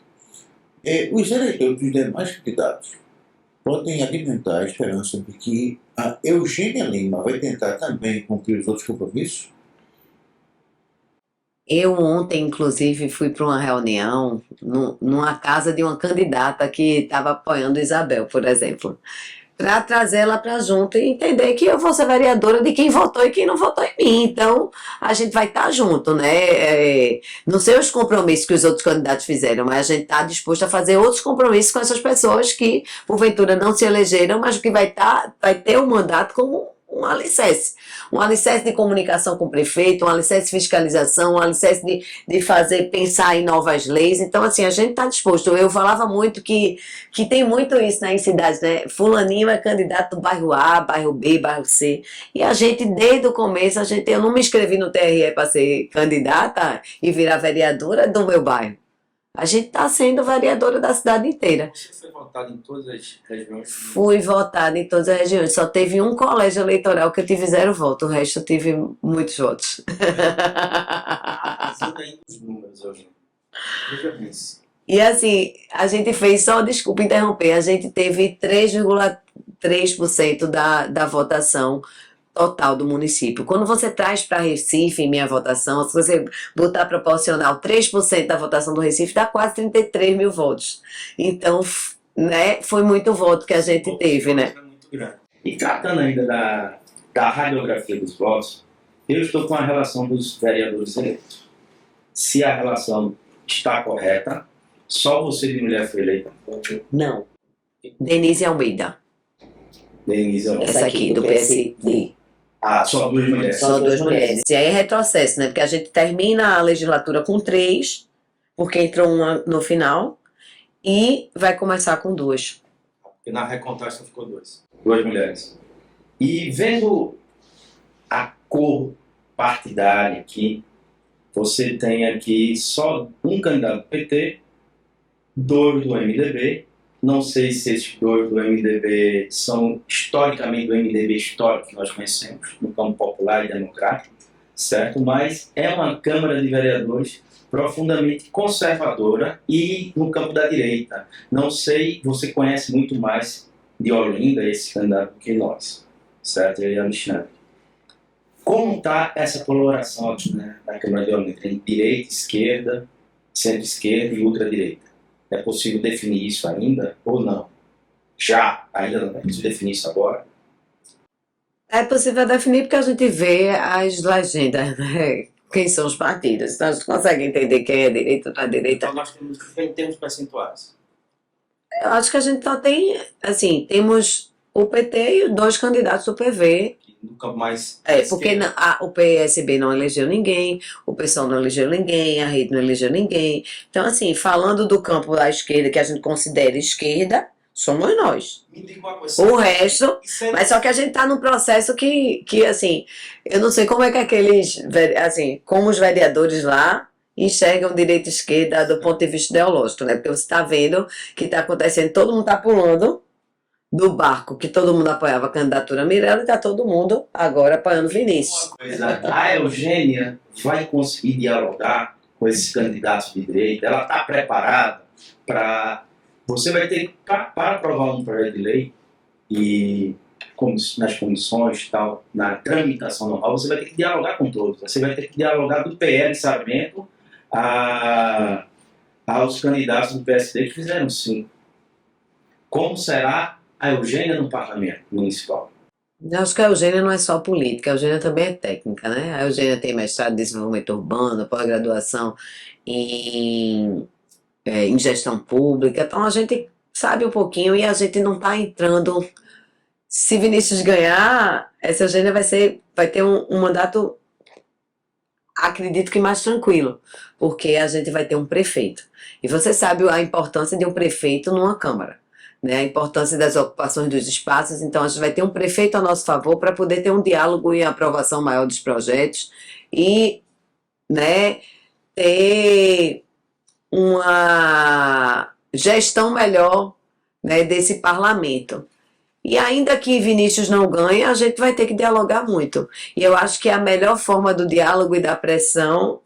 os eleitores dos demais candidatos podem alimentar a esperança de que a Eugênia Lima vai tentar também cumprir os outros compromissos? Eu ontem, inclusive, fui para uma reunião numa casa de uma candidata que estava apoiando Isabel, por exemplo, para trazê-la para junto e entender que eu vou ser vereadora de quem votou e quem não votou em mim. Então, a gente vai estar junto, né? Não sei os compromissos que os outros candidatos fizeram, mas a gente está disposto a fazer outros compromissos com essas pessoas que, porventura, não se elegeram, mas que vai ter o mandato como um alicerce. Um alicerce de comunicação com o prefeito, um alicerce de fiscalização, um alicerce de pensar em novas leis. Então, assim, a gente está disposto. Eu falava muito que tem muito isso, né, em cidades, né? Fulaninho é candidato do bairro A, bairro B, bairro C. E a gente, desde o começo, eu não me inscrevi no TRE para ser candidata e virar vereadora do meu bairro. A gente está sendo vereadora da cidade inteira. Você foi votado em todas as regiões? Fui votada em todas as regiões. Só teve um colégio eleitoral que eu tive 0 votos. O resto eu tive muitos votos. Ajuda aí os números hoje. Veja bem. E assim, a gente fez, só desculpa interromper, a gente teve 3,3% da votação total do município. Quando você traz para Recife, em minha votação, se você botar proporcional 3% da votação do Recife, dá quase 33 mil votos. Então, né, foi muito voto que a gente teve, né? Muito grande. E tratando ainda da radiografia dos votos, eu estou com a relação dos vereadores eleitos. Se a relação está correta, só você de mulher foi eleita? Não. Denise Almeida. Denise Almeida. Essa aqui, do PSD. Ah, só 2 mulheres. Só 2 mulheres. E aí é retrocesso, né? Porque a gente termina a legislatura com 3, porque entrou uma no final, e vai começar com 2. Porque na recontagem ficou 2. 2 mulheres. E vendo a cor partidária aqui, você tem aqui só um candidato do PT, 2 do MDB. Não sei se esses 2 do MDB são historicamente do MDB histórico que nós conhecemos, no campo popular e democrático, certo? Mas é uma Câmara de Vereadores profundamente conservadora e no campo da direita. Não sei, você conhece muito mais de Olinda, esse candidato, do que nós, certo? E Alexandre. Como está essa coloração aqui, né, na Câmara de Olinda, entre direita, esquerda, centro-esquerda e ultradireita? É possível definir isso ainda ou não? Ainda não é possível definir isso agora? É possível definir porque a gente vê as legendas, né? Quem são os partidos. Então a gente consegue entender quem é direita ou da direita. Então nós temos em termos percentuais. Eu acho que a gente só tem, assim, temos o PT e 2 candidatos do PV. No campo mais... Porque o PSB não elegeu ninguém, o PSOL não elegeu ninguém, a Rede não elegeu ninguém. Então, assim, falando do campo da esquerda, que a gente considera esquerda, somos nós. Me diga uma coisa. O resto... Mas só que a gente está num processo que, assim, eu não sei como é que aqueles... Assim, como os vereadores lá enxergam direita e esquerda do ponto de vista ideológico, né? Porque você está vendo que está acontecendo, todo mundo está pulando do barco, que todo mundo apoiava a candidatura Mirella, e está todo mundo agora apoiando Vinícius. A Eugênia vai conseguir dialogar com esses candidatos de direita? Ela está preparada para... Você vai ter, para aprovar um projeto de lei, e nas condições, tal, na tramitação normal, você vai ter que dialogar com todos. Você vai ter que dialogar do PL Sarmento aos candidatos do PSD que fizeram sim. Como será a Eugênia no parlamento municipal? Eu acho que a Eugênia não é só política, a Eugênia também é técnica, né? A Eugênia tem mestrado em desenvolvimento urbano, pós-graduação em, em gestão pública, então a gente sabe um pouquinho e a gente não está entrando. Se Vinícius ganhar, essa Eugênia vai ter um mandato, acredito que mais tranquilo, porque a gente vai ter um prefeito. E você sabe a importância de um prefeito numa Câmara, né? A importância das ocupações dos espaços. Então, a gente vai ter um prefeito a nosso favor para poder ter um diálogo e aprovação maior dos projetos e, né, ter uma gestão melhor, né, desse parlamento. E ainda que Vinícius não ganhe, a gente vai ter que dialogar muito. E eu acho que a melhor forma do diálogo e da pressão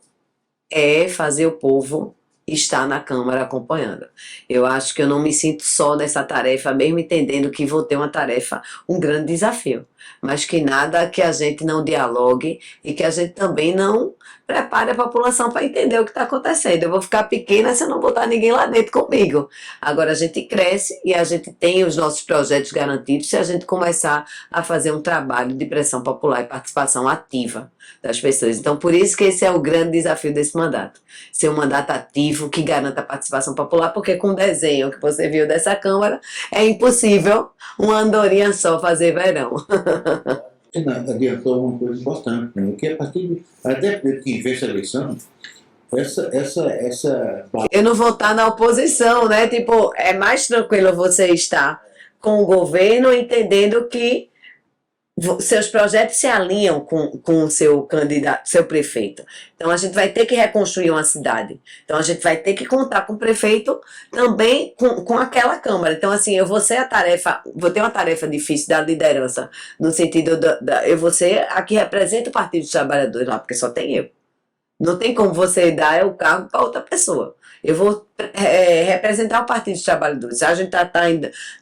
é fazer o povo estar na Câmara acompanhando. Eu acho que eu não me sinto só nessa tarefa, mesmo entendendo que vou ter uma tarefa, um grande desafio. Mas que nada que a gente não dialogue e que a gente também não prepare a população para entender o que está acontecendo. Eu vou ficar pequena se eu não botar ninguém lá dentro comigo. Agora a gente cresce e a gente tem os nossos projetos garantidos se a gente começar a fazer um trabalho de pressão popular e participação ativa das pessoas. Então, por isso que esse é o grande desafio desse mandato. Ser um mandato ativo que garanta a participação popular, porque com o desenho que você viu dessa Câmara, é impossível uma andorinha só fazer verão. Você adiantou uma coisa importante, né? Que a partir de, até porque em vez da eleição, essa Eu não vou estar na oposição, né? Tipo, é mais tranquilo você estar com o governo entendendo que seus projetos se alinham com o seu candidato, seu prefeito. Então a gente vai ter que reconstruir uma cidade. Então a gente vai ter que contar com o prefeito também com aquela Câmara. Então, assim, eu vou ser vou ter uma tarefa difícil da liderança, no sentido eu vou ser a que representa o Partido dos Trabalhadores lá, porque só tem eu. Não tem como você dar o cargo para outra pessoa. Eu vou representar o Partido dos Trabalhadores. A gente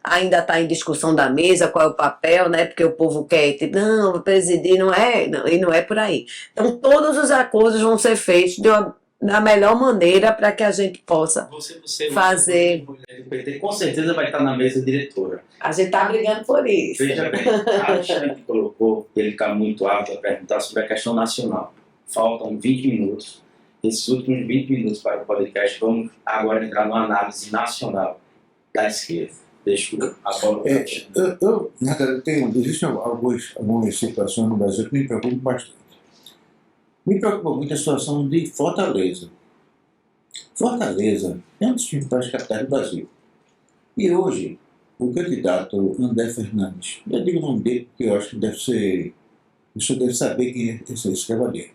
ainda está em discussão da mesa, qual é o papel, né? Porque o povo quer, não, presidir não é, não, e não é por aí. Então, todos os acordos vão ser feitos da melhor maneira para que a gente possa fazer. O PT com certeza vai estar na mesa diretora. A gente está brigando por isso. Veja bem, a Alexandre colocou, ele está muito apto a perguntar sobre a questão nacional. Faltam 20 minutos. Esses últimos 20 minutos para o podcast, vamos agora entrar numa análise nacional da esquerda. Deixa a bola. Na verdade, existem algumas situações no Brasil que me preocupam bastante. Me preocupa muito a situação de Fortaleza. Fortaleza é um dos principais capitais do Brasil. E hoje, o candidato André Fernandes, eu digo o nome dele porque eu acho que deve ser. O senhor deve saber quem é esse cavaleiro.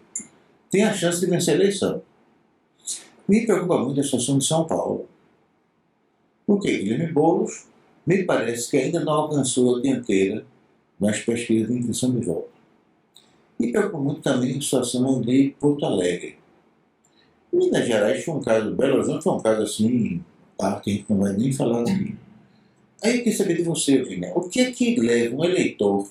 Tem a chance de vencer a eleição. Me preocupa muito a situação de São Paulo. Porque Guilherme Boulos me parece que ainda não alcançou a dianteira nas pesquisas de intenção de voto. Me preocupa muito também a situação de Porto Alegre. Minas Gerais foi um caso, Belo Horizonte foi um caso assim, que a gente não vai nem falar aqui. Aí eu queria saber de você, Vina, o que é que leva um eleitor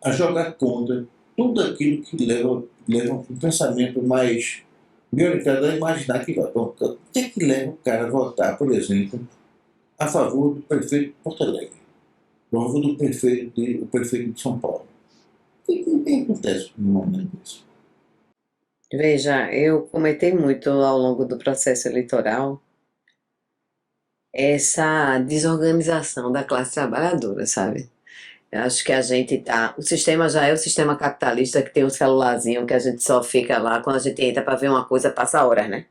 a jogar contra tudo aquilo que leva um pensamento mais prioritário a imaginar que vai. Bom, o que é que leva o cara a votar, por exemplo, a favor do prefeito de Porto Alegre, a favor do prefeito de São Paulo? O que acontece no momento disso? Veja, eu comentei muito ao longo do processo eleitoral essa desorganização da classe trabalhadora, sabe? Eu acho que a gente tá. O sistema já é o sistema capitalista que tem um celularzinho que a gente só fica lá quando a gente entra para ver uma coisa, passa horas, né?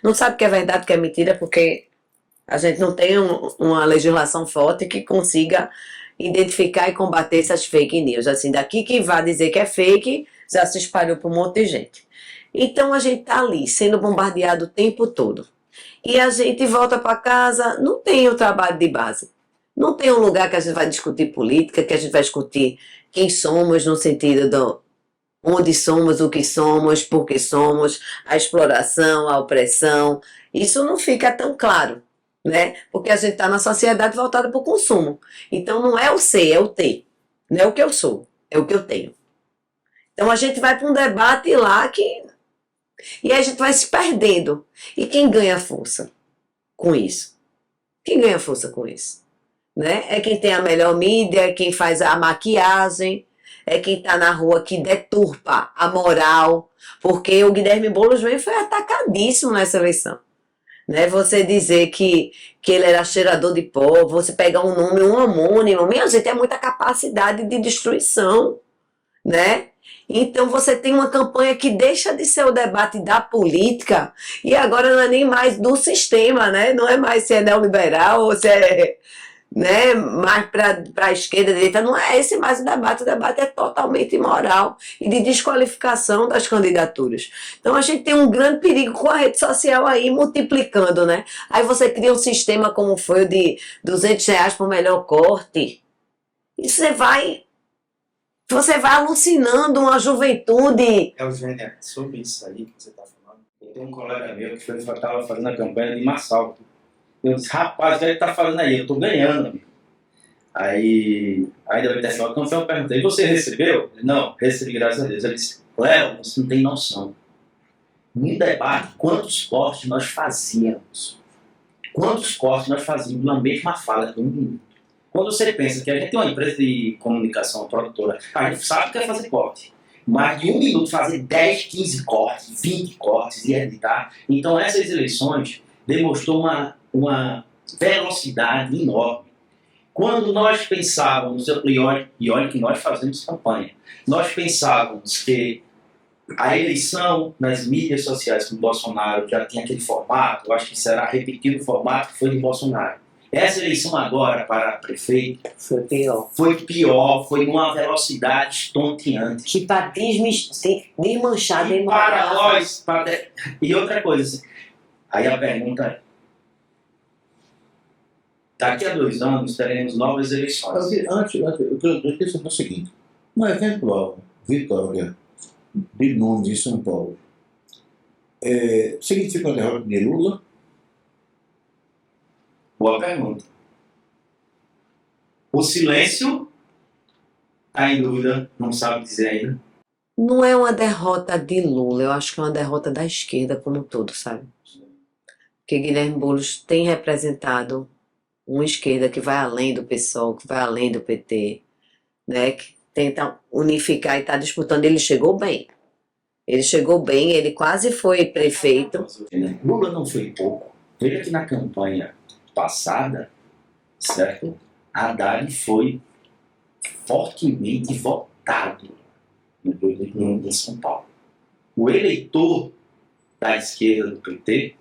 Não sabe o que é verdade, o que é mentira, porque a gente não tem uma legislação forte que consiga identificar e combater essas fake news. Assim, daqui que vai dizer que é fake, já se espalhou para um monte de gente. Então a gente tá ali, sendo bombardeado o tempo todo. E a gente volta para casa, não tem o trabalho de base. Não tem um lugar que a gente vai discutir política, que a gente vai discutir quem somos, no sentido do onde somos, o que somos, por que somos, a exploração, a opressão. Isso não fica tão claro, né? Porque a gente está na sociedade voltada para o consumo. Então não é o ser, é o ter. Não é o que eu sou, é o que eu tenho. Então a gente vai para um debate lá que... E aí a gente vai se perdendo. E quem ganha força com isso? Quem ganha força com isso? Né? É quem tem a melhor mídia, é quem faz a maquiagem, é quem está na rua que deturpa a moral, porque o Guilherme Boulos mesmo foi atacadíssimo nessa eleição. Né? Você dizer que ele era cheirador de pó, você pegar um nome, um homônimo, minha gente, é muita capacidade de destruição, né? Então você tem uma campanha que deixa de ser o debate da política e agora não é nem mais do sistema, né? Não é mais se é neoliberal ou se é, né, mais para a esquerda, direita, não é esse mais o debate é totalmente imoral e de desqualificação das candidaturas. Então a gente tem um grande perigo com a rede social aí multiplicando, né? Aí você cria um sistema como foi o de R$ 200 por melhor corte e você vai alucinando uma juventude. Eugênia, sobre isso aí que você está falando, eu tenho um colega meu que estava fazendo a campanha de Massalto. Eu disse, rapaz, o que ele está fazendo aí? Eu estou ganhando, amigo. Aí ele disse, a campanha, eu perguntei, você recebeu? Ele, não, recebi, graças a Deus. Ele disse, Léo, você não tem noção. Num debate, quantos cortes nós fazíamos? Quantos cortes nós fazíamos na mesma fala de 1 minuto? Quando você pensa que a gente tem uma empresa de comunicação produtora, a gente sabe que quer fazer corte. Mas de 1 minuto fazer 10, 15 cortes, 20 cortes e editar. Então essas eleições demonstrou uma velocidade enorme. Quando nós pensávamos, e olha que nós fazemos campanha, nós pensávamos que a eleição nas mídias sociais com o Bolsonaro já tinha aquele formato, eu acho que será repetido o formato que foi de Bolsonaro. Essa eleição agora para prefeito Foi pior. foi pior, foi numa velocidade estonteante. Que para desmanchar, E para nós, e outra coisa, aí a pergunta é, daqui a 2 anos teremos novas eleições. Antes, eu queria saber o seguinte: uma eventual vitória de Nunes em São Paulo significa uma derrota de Lula? Boa pergunta. O silêncio está em dúvida, não sabe dizer ainda. Não é uma derrota de Lula, eu acho que é uma derrota da esquerda como um todo, sabe? Porque Guilherme Boulos tem representado uma esquerda que vai além do PSOL, que vai além do PT, né? Que tenta unificar e está disputando. Ele chegou bem, ele quase foi prefeito. Lula não foi pouco. Veja que na campanha passada, certo? Haddad foi fortemente votado em São Paulo. O eleitor da esquerda do PT,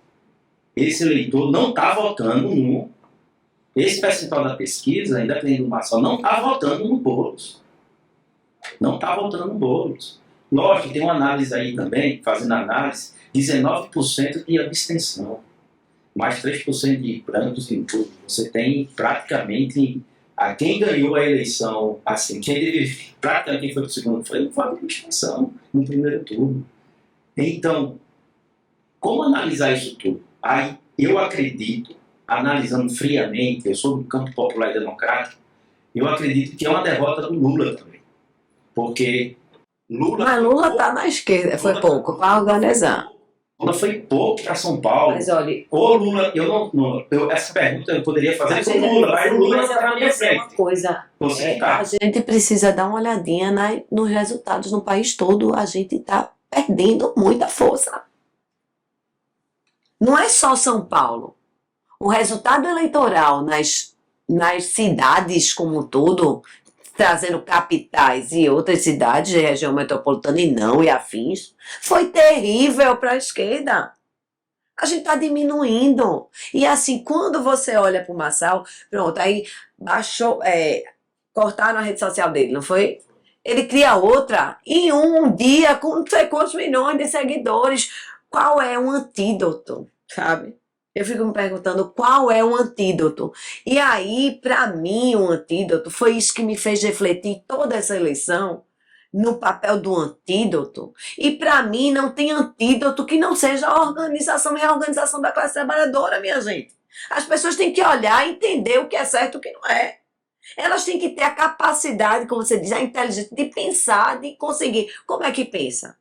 esse eleitor não está votando no... Esse percentual da pesquisa, independente do Marçal, não está votando no Boulos. Não está votando no Boulos. Lógico, tem uma análise aí também, fazendo análise, 19% de abstenção. Mais 3% de brancos em tudo. Você tem praticamente quem ganhou a eleição, assim, praticamente quem foi para o segundo foi a abstenção no primeiro turno. Então, como analisar isso tudo? Aí eu acredito, analisando friamente, eu sou do campo popular e democrático, eu acredito que é uma derrota do Lula também. Porque Mas Lula está na esquerda, foi pouco para organizar. Lula foi pouco para São Paulo. Mas olha, Ô Lula, essa pergunta eu poderia fazer com o Lula, mas o Lula está na minha frente. Uma coisa, Você tá. a gente precisa dar uma olhadinha nos resultados no país todo. A gente está perdendo muita força. Não é só São Paulo. O resultado eleitoral nas cidades como um todo, trazendo capitais e outras cidades de região metropolitana e afins, foi terrível para a esquerda. A gente está diminuindo. E assim, quando você olha para o Marçal, pronto, aí baixou, cortaram a rede social dele, não foi? Ele cria outra em um dia com não sei quantos milhões de seguidores. Qual é o antídoto, sabe? Eu fico me perguntando qual é o antídoto. E aí, para mim, o antídoto foi isso que me fez refletir toda essa eleição no papel do antídoto. E para mim, não tem antídoto que não seja a organização e a reorganização da classe trabalhadora, minha gente. As pessoas têm que olhar e entender o que é certo e o que não é. Elas têm que ter a capacidade, como você diz, a inteligência de pensar, de conseguir. Como é que pensa?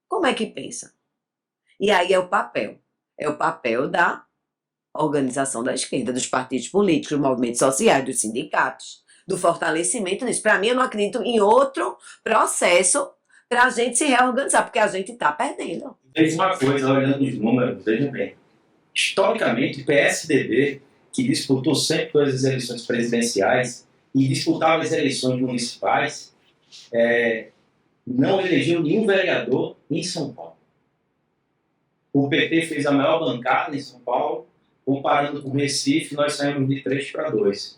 Como é que pensa? E aí é o papel. É o papel da Organização da esquerda, dos partidos políticos, dos movimentos sociais, dos sindicatos, do fortalecimento nisso. Para mim, eu não acredito em outro processo para a gente se reorganizar, porque a gente está perdendo. Veja uma coisa, olhando os números, veja bem. Historicamente, o PSDB, que disputou sempre todas as eleições presidenciais e disputava as eleições municipais, não elegeu nenhum vereador em São Paulo. O PT fez a maior bancada em São Paulo, comparando com o Recife, nós saímos de 3-2.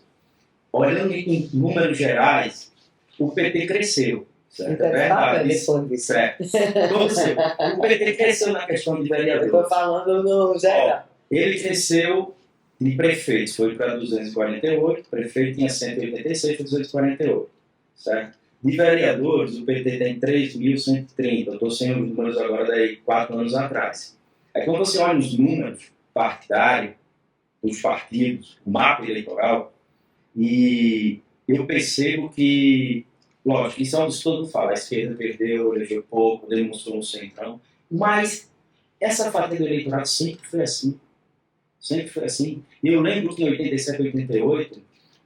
Olhando em números gerais, o PT cresceu. Certo? É verdade. Certo. O PT cresceu na questão de vereadores. Eu estou falando no geral. Ele cresceu de prefeitos, foi para 248, prefeito tinha 186, foi 248. Certo? De vereadores, o PT tem 3.130. Eu estou sem os números agora daí 4 anos atrás. Aí quando você olha os números partidários dos partidos, o mapa eleitoral, e eu percebo que, lógico, isso é onde todo mundo fala, a esquerda perdeu, elegeu pouco, demonstrou um centrão, mas essa fatia do eleitorado sempre foi assim. Sempre foi assim. E eu lembro que em 87, 88,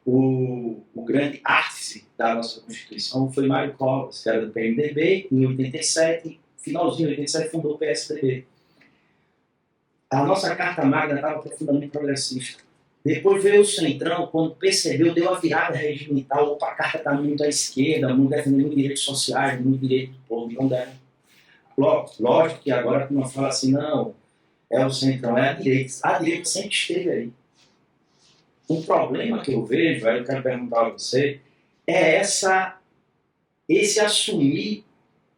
o grande ápice da nossa Constituição foi Mário Covas, que era do PMDB, em 87, finalzinho de 87, fundou o PSDB. A nossa Carta Magna estava profundamente progressista. Depois veio o Centrão, quando percebeu, deu a virada regimental, opa, a carta está muito à esquerda, não defendendo direitos sociais, muito direito do povo, não deve. Lógico que agora não fala assim, não, é o Centrão, é a direita. A direita sempre esteve aí. O problema que eu vejo, aí eu quero perguntar a você, é esse assumir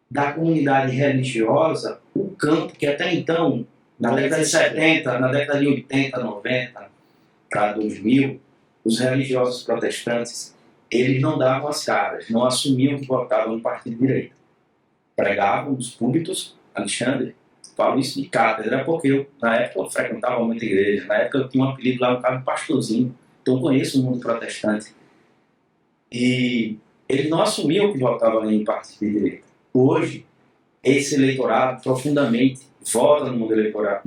da comunidade religiosa o campo que até então, na década de 70, na década de 80, 90, para 2000, os religiosos protestantes, eles não davam as caras, não assumiam que votavam no partido de direita. Pregavam nos púlpitos, Alexandre, falo isso de cátedra, porque eu, na época, eu frequentava muita igreja, na época eu tinha um apelido lá no carro de pastorzinho, então eu conheço o mundo protestante. E eles não assumiam que votavam em partido de direita. Hoje, esse eleitorado profundamente vota no mundo eleitoral,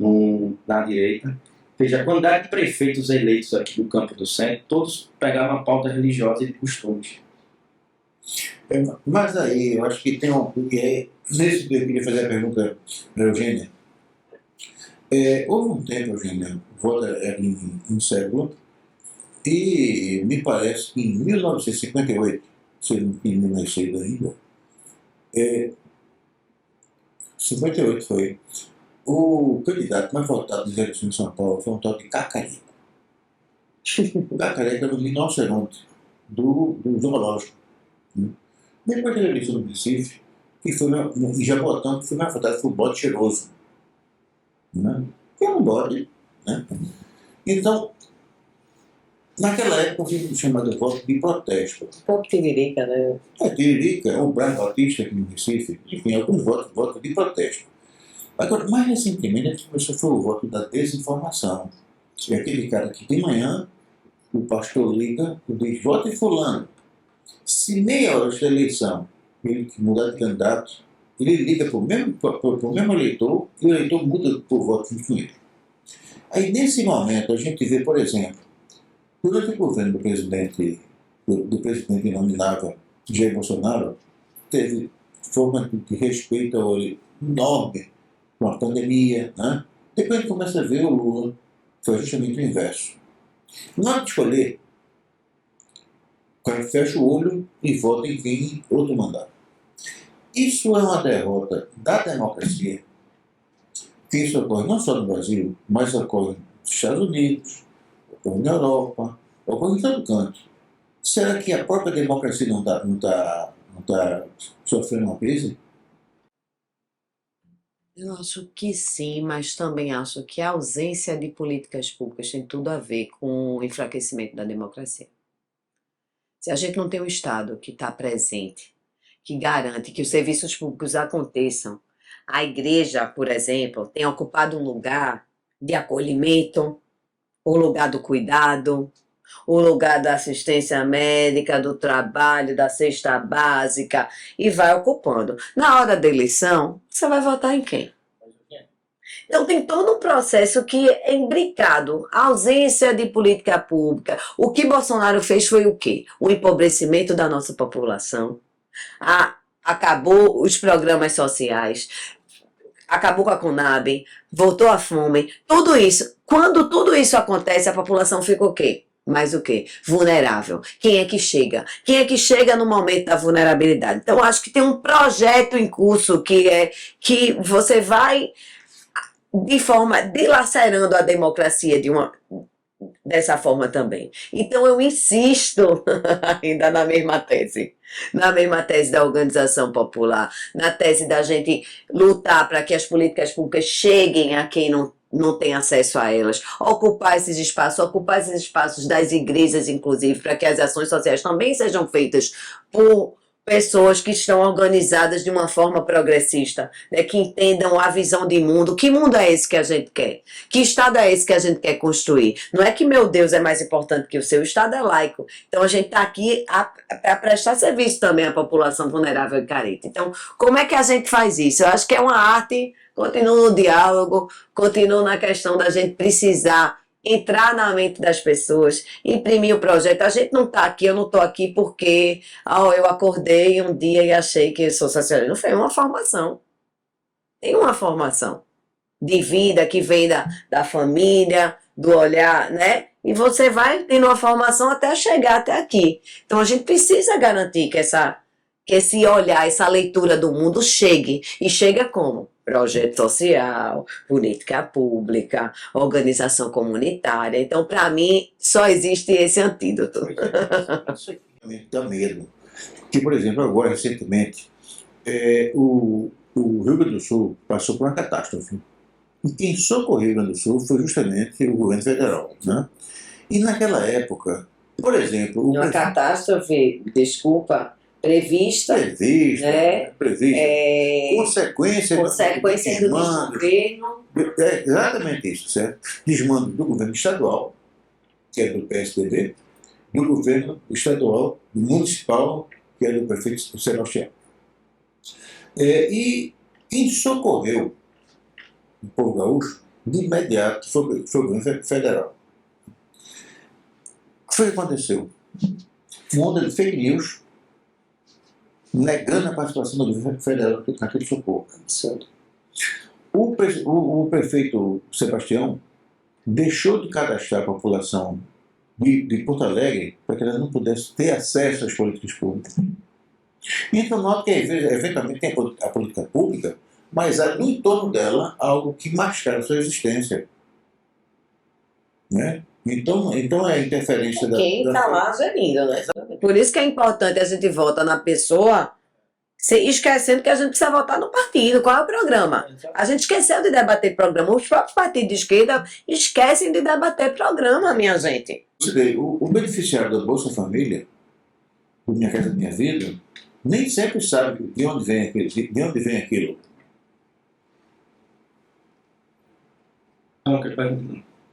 na direita. Veja, a quantidade de prefeitos eleitos aqui do Campo do Centro, todos pegavam a pauta religiosa e de costumes. Mas aí, eu acho que tem um... Nesse que eu queria fazer a pergunta para a Eugênia. Houve um tempo, Eugênia, volta em século, e me parece que em 1958, se eu não me nascido ainda, 58 foi, o candidato mais votado nas eleições de São Paulo foi um tal de Cacareco. O Cacareco era um rinoceronte do zoológico. Depois da eleição do Recife, que foi em Jabotão, que foi mais votado, foi o bode cheiroso. Né? Que é um bode. Né? Então, naquela época, foi chamado voto de protesto. Um pouco tiririca, né? Tiririca, o Brás Batista aqui no Recife, enfim, alguns votos de protesto. Agora, mais recentemente, começou foi o voto da desinformação. É aquele cara que de manhã, o pastor liga e diz, vote em fulano. Se meia hora da eleição, ele mudar de candidato, ele liga para o mesmo eleitor e o eleitor muda por voto junto com ele. Aí, nesse momento, a gente vê, por exemplo, durante o governo do presidente inominável Jair Bolsonaro, teve forma de respeito enorme com a pandemia. Né? Depois a gente começa a ver o Lula, foi justamente o inverso. Na hora de escolher, o cara fecha o olho e vota em quem outro mandato. Isso é uma derrota da democracia, que isso ocorre não só no Brasil, mas ocorre nos Estados Unidos, ocorre na Europa, ocorre em todo canto. Será que a própria democracia não tá sofrendo uma crise? Eu acho que sim, mas também acho que a ausência de políticas públicas tem tudo a ver com o enfraquecimento da democracia. Se a gente não tem um Estado que está presente, que garante que os serviços públicos aconteçam, a igreja, por exemplo, tem ocupado um lugar de acolhimento, o lugar do cuidado, o lugar da assistência médica, do trabalho, da cesta básica, e vai ocupando. Na hora da eleição, você vai votar em quem? Então tem todo um processo que é imbricado, a ausência de política pública. O que Bolsonaro fez foi o quê? O empobrecimento da nossa população. Acabou os programas sociais, acabou com a Conab, voltou a fome, tudo isso. Quando tudo isso acontece, a população fica o quê? Mais o quê? Vulnerável. Quem é que chega? Quem é que chega no momento da vulnerabilidade? Então, acho que tem um projeto em curso que você vai, de forma, dilacerando a democracia dessa forma também. Então, eu insisto ainda na mesma tese da organização popular, na tese da gente lutar para que as políticas públicas cheguem a quem não tem acesso a elas, ocupar esses espaços das igrejas, inclusive, para que as ações sociais também sejam feitas por pessoas que estão organizadas de uma forma progressista, né, que entendam a visão de mundo. Que mundo é esse que a gente quer? Que Estado é esse que a gente quer construir? Não é que meu Deus é mais importante que o seu, o Estado é laico. Então a gente está aqui para prestar serviço também à população vulnerável e carente. Então, como é que a gente faz isso? Eu acho que é uma arte, continuo no diálogo, continuo na questão da gente precisar entrar na mente das pessoas, imprimir o projeto. A gente não está aqui, eu não estou aqui porque eu acordei um dia e achei que eu sou socialista. Não foi uma formação. Tem uma formação de vida que vem da família, do olhar, né? E você vai tendo uma formação até chegar até aqui. Então a gente precisa garantir que esse olhar, essa leitura do mundo chegue. E chega como? Projeto social, política pública, organização comunitária. Então, para mim, só existe esse antídoto. Isso aqui dá medo. Que, por exemplo, agora, recentemente, o Rio Grande do Sul passou por uma catástrofe. E quem socorreu o Rio Grande do Sul foi justamente o governo federal, né? E naquela época, por exemplo... Uma catástrofe, desculpa, prevista, né? Consequência do desgoverno. Exatamente isso, certo? Desmando do governo estadual, que é do PSDB, do governo estadual, municipal, que é do prefeito Sebastião. E quem socorreu o povo gaúcho, de imediato, foi o governo federal. O que foi que aconteceu? Uma onda de fake news negando a participação do governo federal naquele socorro. Absurdo. O prefeito Sebastião deixou de cadastrar a população de Porto Alegre para que ela não pudesse ter acesso às políticas públicas. Então, nota que eventualmente tem a política pública, mas há no entorno dela algo que mascara a sua existência. Né? Então é a interferência da... Quem está lá gerindo, né? Por isso que é importante a gente votar na pessoa, esquecendo que a gente precisa votar no partido. Qual é o programa? A gente esqueceu de debater programa. Os próprios partidos de esquerda esquecem de debater programa, minha gente. O beneficiário da Bolsa Família, do Minha Casa Minha Vida, nem sempre sabe de onde vem aquilo.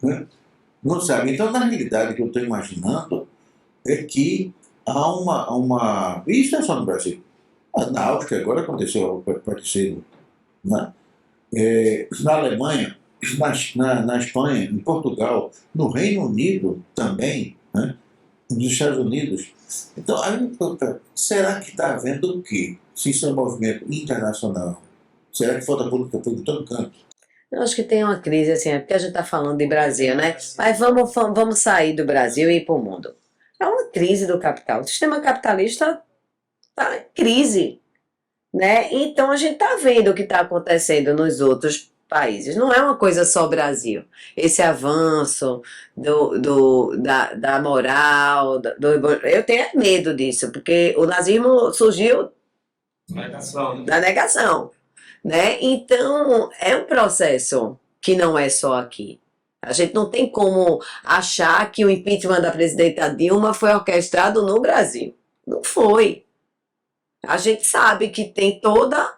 Né? Não sabe. Então, na realidade, o que eu estou imaginando é que há uma... Isso não é só no Brasil. Na Áustria agora aconteceu algo parecido. Né? Na Alemanha, na Espanha, em Portugal, no Reino Unido também, né? Nos Estados Unidos. Então, aí me pergunta, será que está havendo o quê? Se isso é um movimento internacional, será que falta política por todo canto? Eu acho que tem uma crise, assim, é porque a gente está falando de Brasil, né? Mas vamos sair do Brasil e ir para o mundo. É uma crise do capital. O sistema capitalista está em crise, né? Então a gente está vendo o que está acontecendo nos outros países. Não é uma coisa só Brasil. Esse avanço da moral, eu tenho medo disso, porque o nazismo surgiu da negação. Né? Então, é um processo que não é só aqui. A gente não tem como achar que o impeachment da presidenta Dilma foi orquestrado no Brasil. Não foi. A gente sabe que tem toda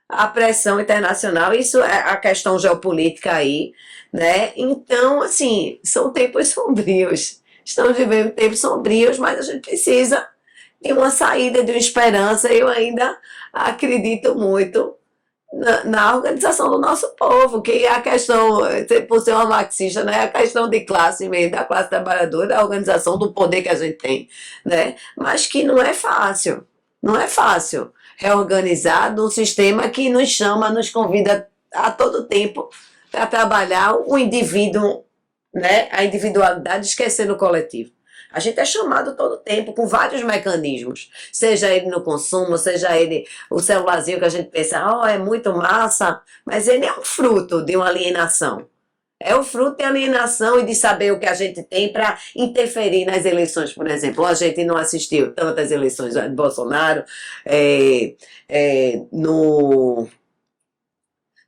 a pressão internacional, isso é a questão geopolítica aí, né? Então, assim, são tempos sombrios. Estamos vivendo tempos sombrios, mas a gente precisa de uma saída, de uma esperança. Eu ainda acredito muito na organização do nosso povo, que é a questão, por ser uma marxista, né, a questão de classe mesmo, da classe trabalhadora, da organização do poder que a gente tem, né, mas que não é fácil, não é fácil reorganizar num sistema que nos chama, nos convida a todo tempo para trabalhar o indivíduo, né, a individualidade, esquecendo o coletivo. A gente é chamado todo tempo com vários mecanismos, seja ele no consumo, seja ele o celularzinho que a gente pensa, oh, é muito massa, mas ele é um fruto de uma alienação. É o fruto de alienação e de saber o que a gente tem para interferir nas eleições, por exemplo. A gente não assistiu tantas eleições de Bolsonaro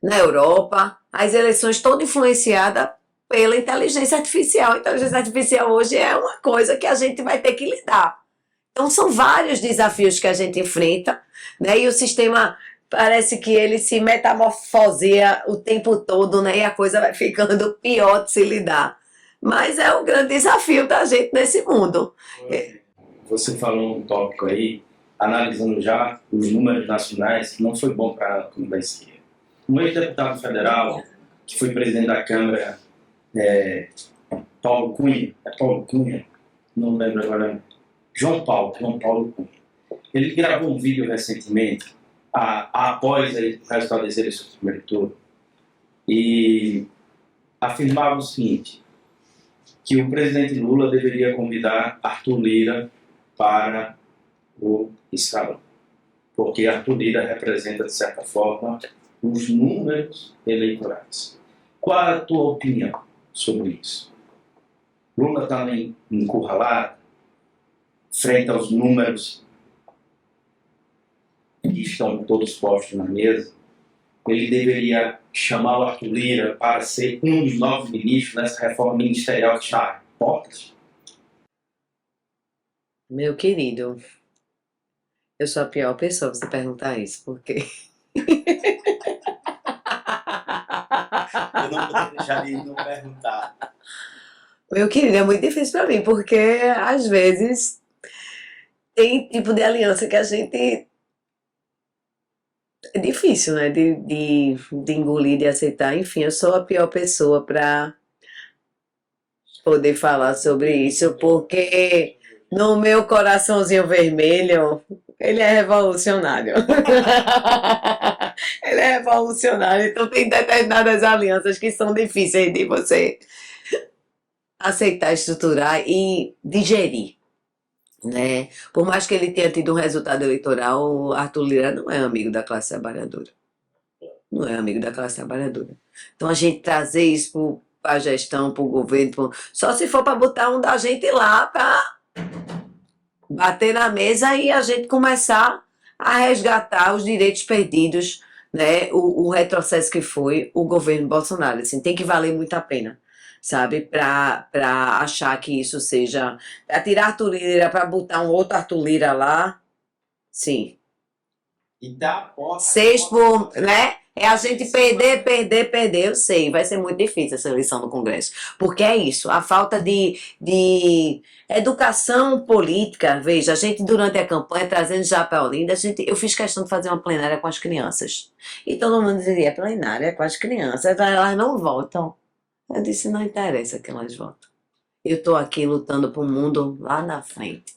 na Europa, as eleições todas influenciadas pela inteligência artificial. A inteligência artificial hoje é uma coisa que a gente vai ter que lidar. Então são vários desafios que a gente enfrenta, né? E o sistema parece que ele se metamorfoseia o tempo todo, né? E a coisa vai ficando pior de se lidar. Mas é o grande desafio da gente nesse mundo. Você falou um tópico aí, analisando já os números nacionais, que não foi bom para a comunidade da esquerda. Um ex-deputado federal, que foi presidente da Câmara, Paulo Cunha, não lembro agora, João Paulo Cunha. Ele gravou um vídeo recentemente, após o resultado das eleições do primeiro turno, e afirmava o seguinte, que o presidente Lula deveria convidar Arthur Lira para o escalão, porque Arthur Lira representa, de certa forma, os números eleitorais. Qual é a tua opinião sobre isso? Lula está encurralado frente aos números que estão todos postos na mesa. Ele deveria chamar o Arthur Lira para ser um dos novos ministros nessa reforma ministerial que está em portas? Meu querido, eu sou a pior pessoa para você perguntar isso, porque Eu não poderia deixar de não perguntar. meu querido, é muito difícil para mim, porque às vezes tem tipo de aliança que a gente. É difícil, né? De engolir, de aceitar. Enfim, eu sou a pior pessoa para poder falar sobre isso, porque no meu coraçãozinho vermelho, ele é revolucionário. Ele é revolucionário, então tem determinadas alianças que são difíceis de você aceitar, estruturar e digerir, né? Por mais que ele tenha tido um resultado eleitoral, o Arthur Lira não é amigo da classe trabalhadora. Não é amigo da classe trabalhadora. Então a gente trazer isso para a gestão, para o governo, só se for para botar um da gente lá para bater na mesa e a gente começar a resgatar os direitos perdidos, né? O retrocesso que foi o governo Bolsonaro. Assim, tem que valer muito a pena, sabe? Para achar que isso seja. Para tirar Arthur Lira, para botar um outro Arthur Lira lá, sim. E dá a porta. 6 por, né? É a gente perder, eu sei, vai ser muito difícil essa eleição no Congresso, porque é isso, a falta de educação política. Veja, a gente durante a campanha, trazendo já para a Olinda, eu fiz questão de fazer uma plenária com as crianças, e todo mundo dizia, plenária com as crianças, elas não votam. Eu disse, não interessa que elas votam, eu estou aqui lutando para um mundo lá na frente,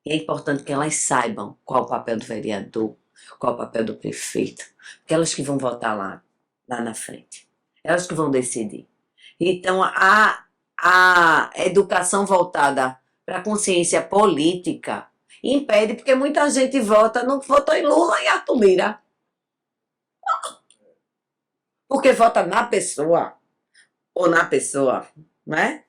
e é importante que elas saibam qual o papel do vereador, qual o papel do prefeito, porque elas que vão votar lá na frente, elas que vão decidir. Então a educação voltada para a consciência política impede, porque muita gente não votou em Lula e Arthur Lira, porque vota na pessoa, ou na pessoa, né?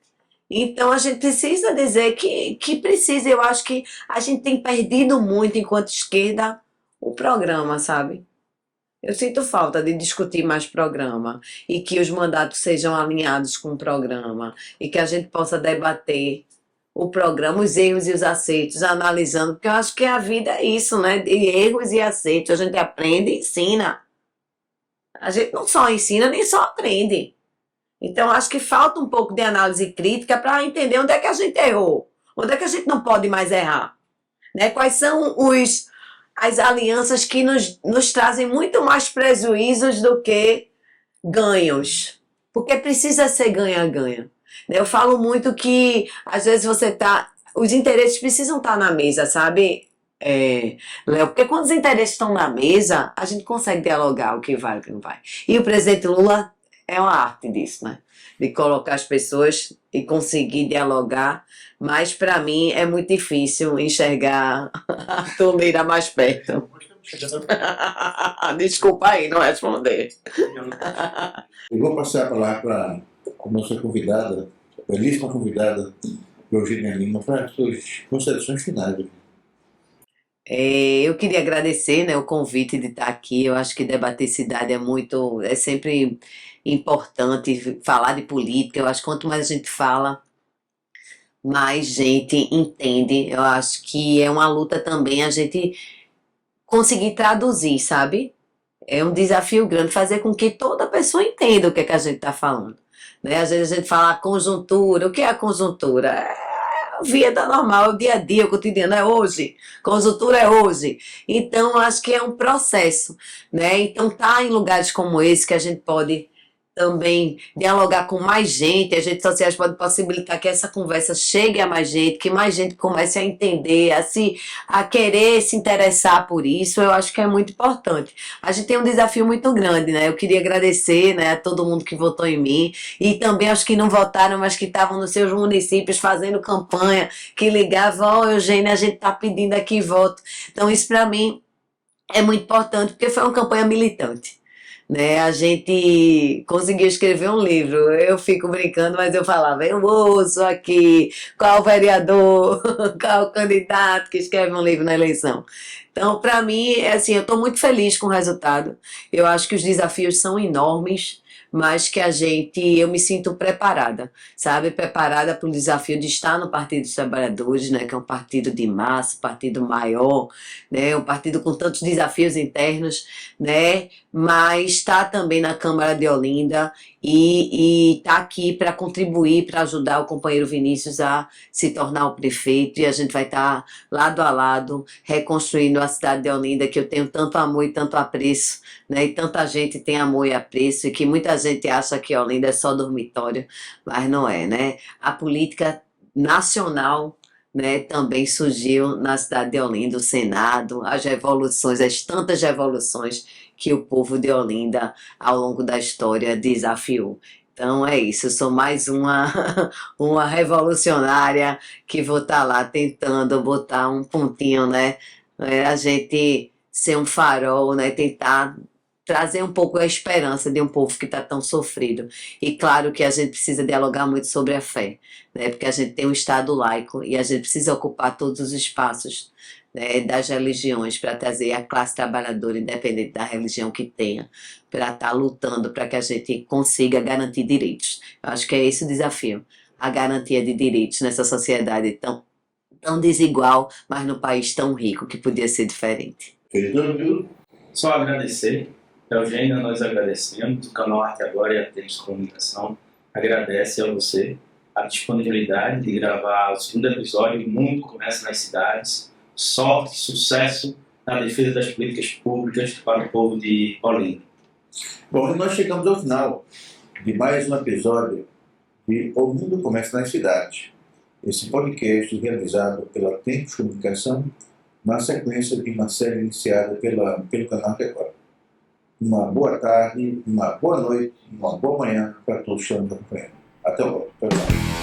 Então a gente precisa dizer que precisa, eu acho que a gente tem perdido muito enquanto esquerda o programa, sabe? Eu sinto falta de discutir mais programa e que os mandatos sejam alinhados com o programa e que a gente possa debater o programa, os erros e os acertos, analisando, porque eu acho que a vida é isso, né? De erros e acertos, a gente aprende e ensina. A gente não só ensina, nem só aprende. Então, acho que falta um pouco de análise crítica para entender onde é que a gente errou, onde é que a gente não pode mais errar, né? Quais são as alianças que nos trazem muito mais prejuízos do que ganhos. Porque precisa ser ganha-ganha. Eu falo muito que, às vezes, os interesses precisam estar na mesa, sabe, Léo? Porque quando os interesses estão na mesa, a gente consegue dialogar o que vai e o que não vai. E o presidente Lula é uma arte disso, né? De colocar as pessoas e conseguir dialogar, mas para mim é muito difícil enxergar a torneira mais perto. Desculpa aí não responder. Eu vou passar a palavra para a nossa convidada, a belíssima convidada, Eugênia Lima, para as suas considerações finais. Eu queria agradecer, né, o convite de estar aqui. Eu acho que debater cidade é sempre importante falar de política. Eu acho que quanto mais a gente fala, mais gente entende. Eu acho que é uma luta também a gente conseguir traduzir, sabe? É um desafio grande fazer com que toda pessoa entenda o que é que a gente está falando. Né? Às vezes a gente fala conjuntura. O que é a conjuntura? É a vida normal, é o dia a dia, o cotidiano, é hoje. Conjuntura é hoje. Então, acho que é um processo. Né? Então, tá em lugares como esse que a gente pode também dialogar com mais gente, as redes sociais podem possibilitar que essa conversa chegue a mais gente, que mais gente comece a entender, a querer se interessar por isso. Eu acho que é muito importante. A gente tem um desafio muito grande, né? Eu queria agradecer, né, a todo mundo que votou em mim e também aos que não votaram, mas que estavam nos seus municípios fazendo campanha, que ligavam, Eugênia, a gente está pedindo aqui voto. Então isso para mim é muito importante, porque foi uma campanha militante. Né, a gente conseguiu escrever um livro. Eu fico brincando, mas eu falava, eu ouço aqui qual vereador, qual candidato que escreve um livro na eleição. Então, para mim, é assim, eu estou muito feliz com o resultado. Eu acho que os desafios são enormes, mas que eu me sinto preparada, sabe? Preparada para o desafio de estar no Partido dos Trabalhadores, né? Que é um partido de massa, um partido maior, né? Um partido com tantos desafios internos, né? Mas está também na Câmara de Olinda e está aqui para contribuir, para ajudar o companheiro Vinícius a se tornar o prefeito, e a gente vai estar lado a lado, reconstruindo a cidade de Olinda, que eu tenho tanto amor e tanto apreço, né? E tanta gente tem amor e apreço, e que muita gente acha que Olinda é só dormitório, mas não é, né? A política nacional, né, também surgiu na cidade de Olinda, o Senado, as revoluções, as tantas revoluções que o povo de Olinda, ao longo da história, desafiou. Então é isso, eu sou mais uma revolucionária que vou estar lá tentando botar um pontinho, né? A gente ser um farol, né? Tentar trazer um pouco a esperança de um povo que está tão sofrido. E claro que a gente precisa dialogar muito sobre a fé, né? Porque a gente tem um Estado laico e a gente precisa ocupar todos os espaços, né, das religiões, para trazer a classe trabalhadora, independente da religião que tenha, para estar lutando para que a gente consiga garantir direitos. Eu acho que é esse o desafio, a garantia de direitos nessa sociedade tão desigual, mas no país tão rico que podia ser diferente. Só agradecer. Eugênia, nós agradecemos. O canal Arte Agora e a Tênis Comunicação agradece a você a disponibilidade de gravar o segundo episódio do Mundo Começa nas Cidades. Sorte, sucesso na defesa das políticas públicas para o povo de Olinda. Bom, nós chegamos ao final de mais um episódio de O Mundo Começa nas Cidades. Esse podcast realizado pela Tempos Comunicação na sequência de uma série iniciada pelo canal Record. Uma boa tarde, uma boa noite, uma boa manhã para todos que estão nos acompanhando. Até logo. Tchau, tchau.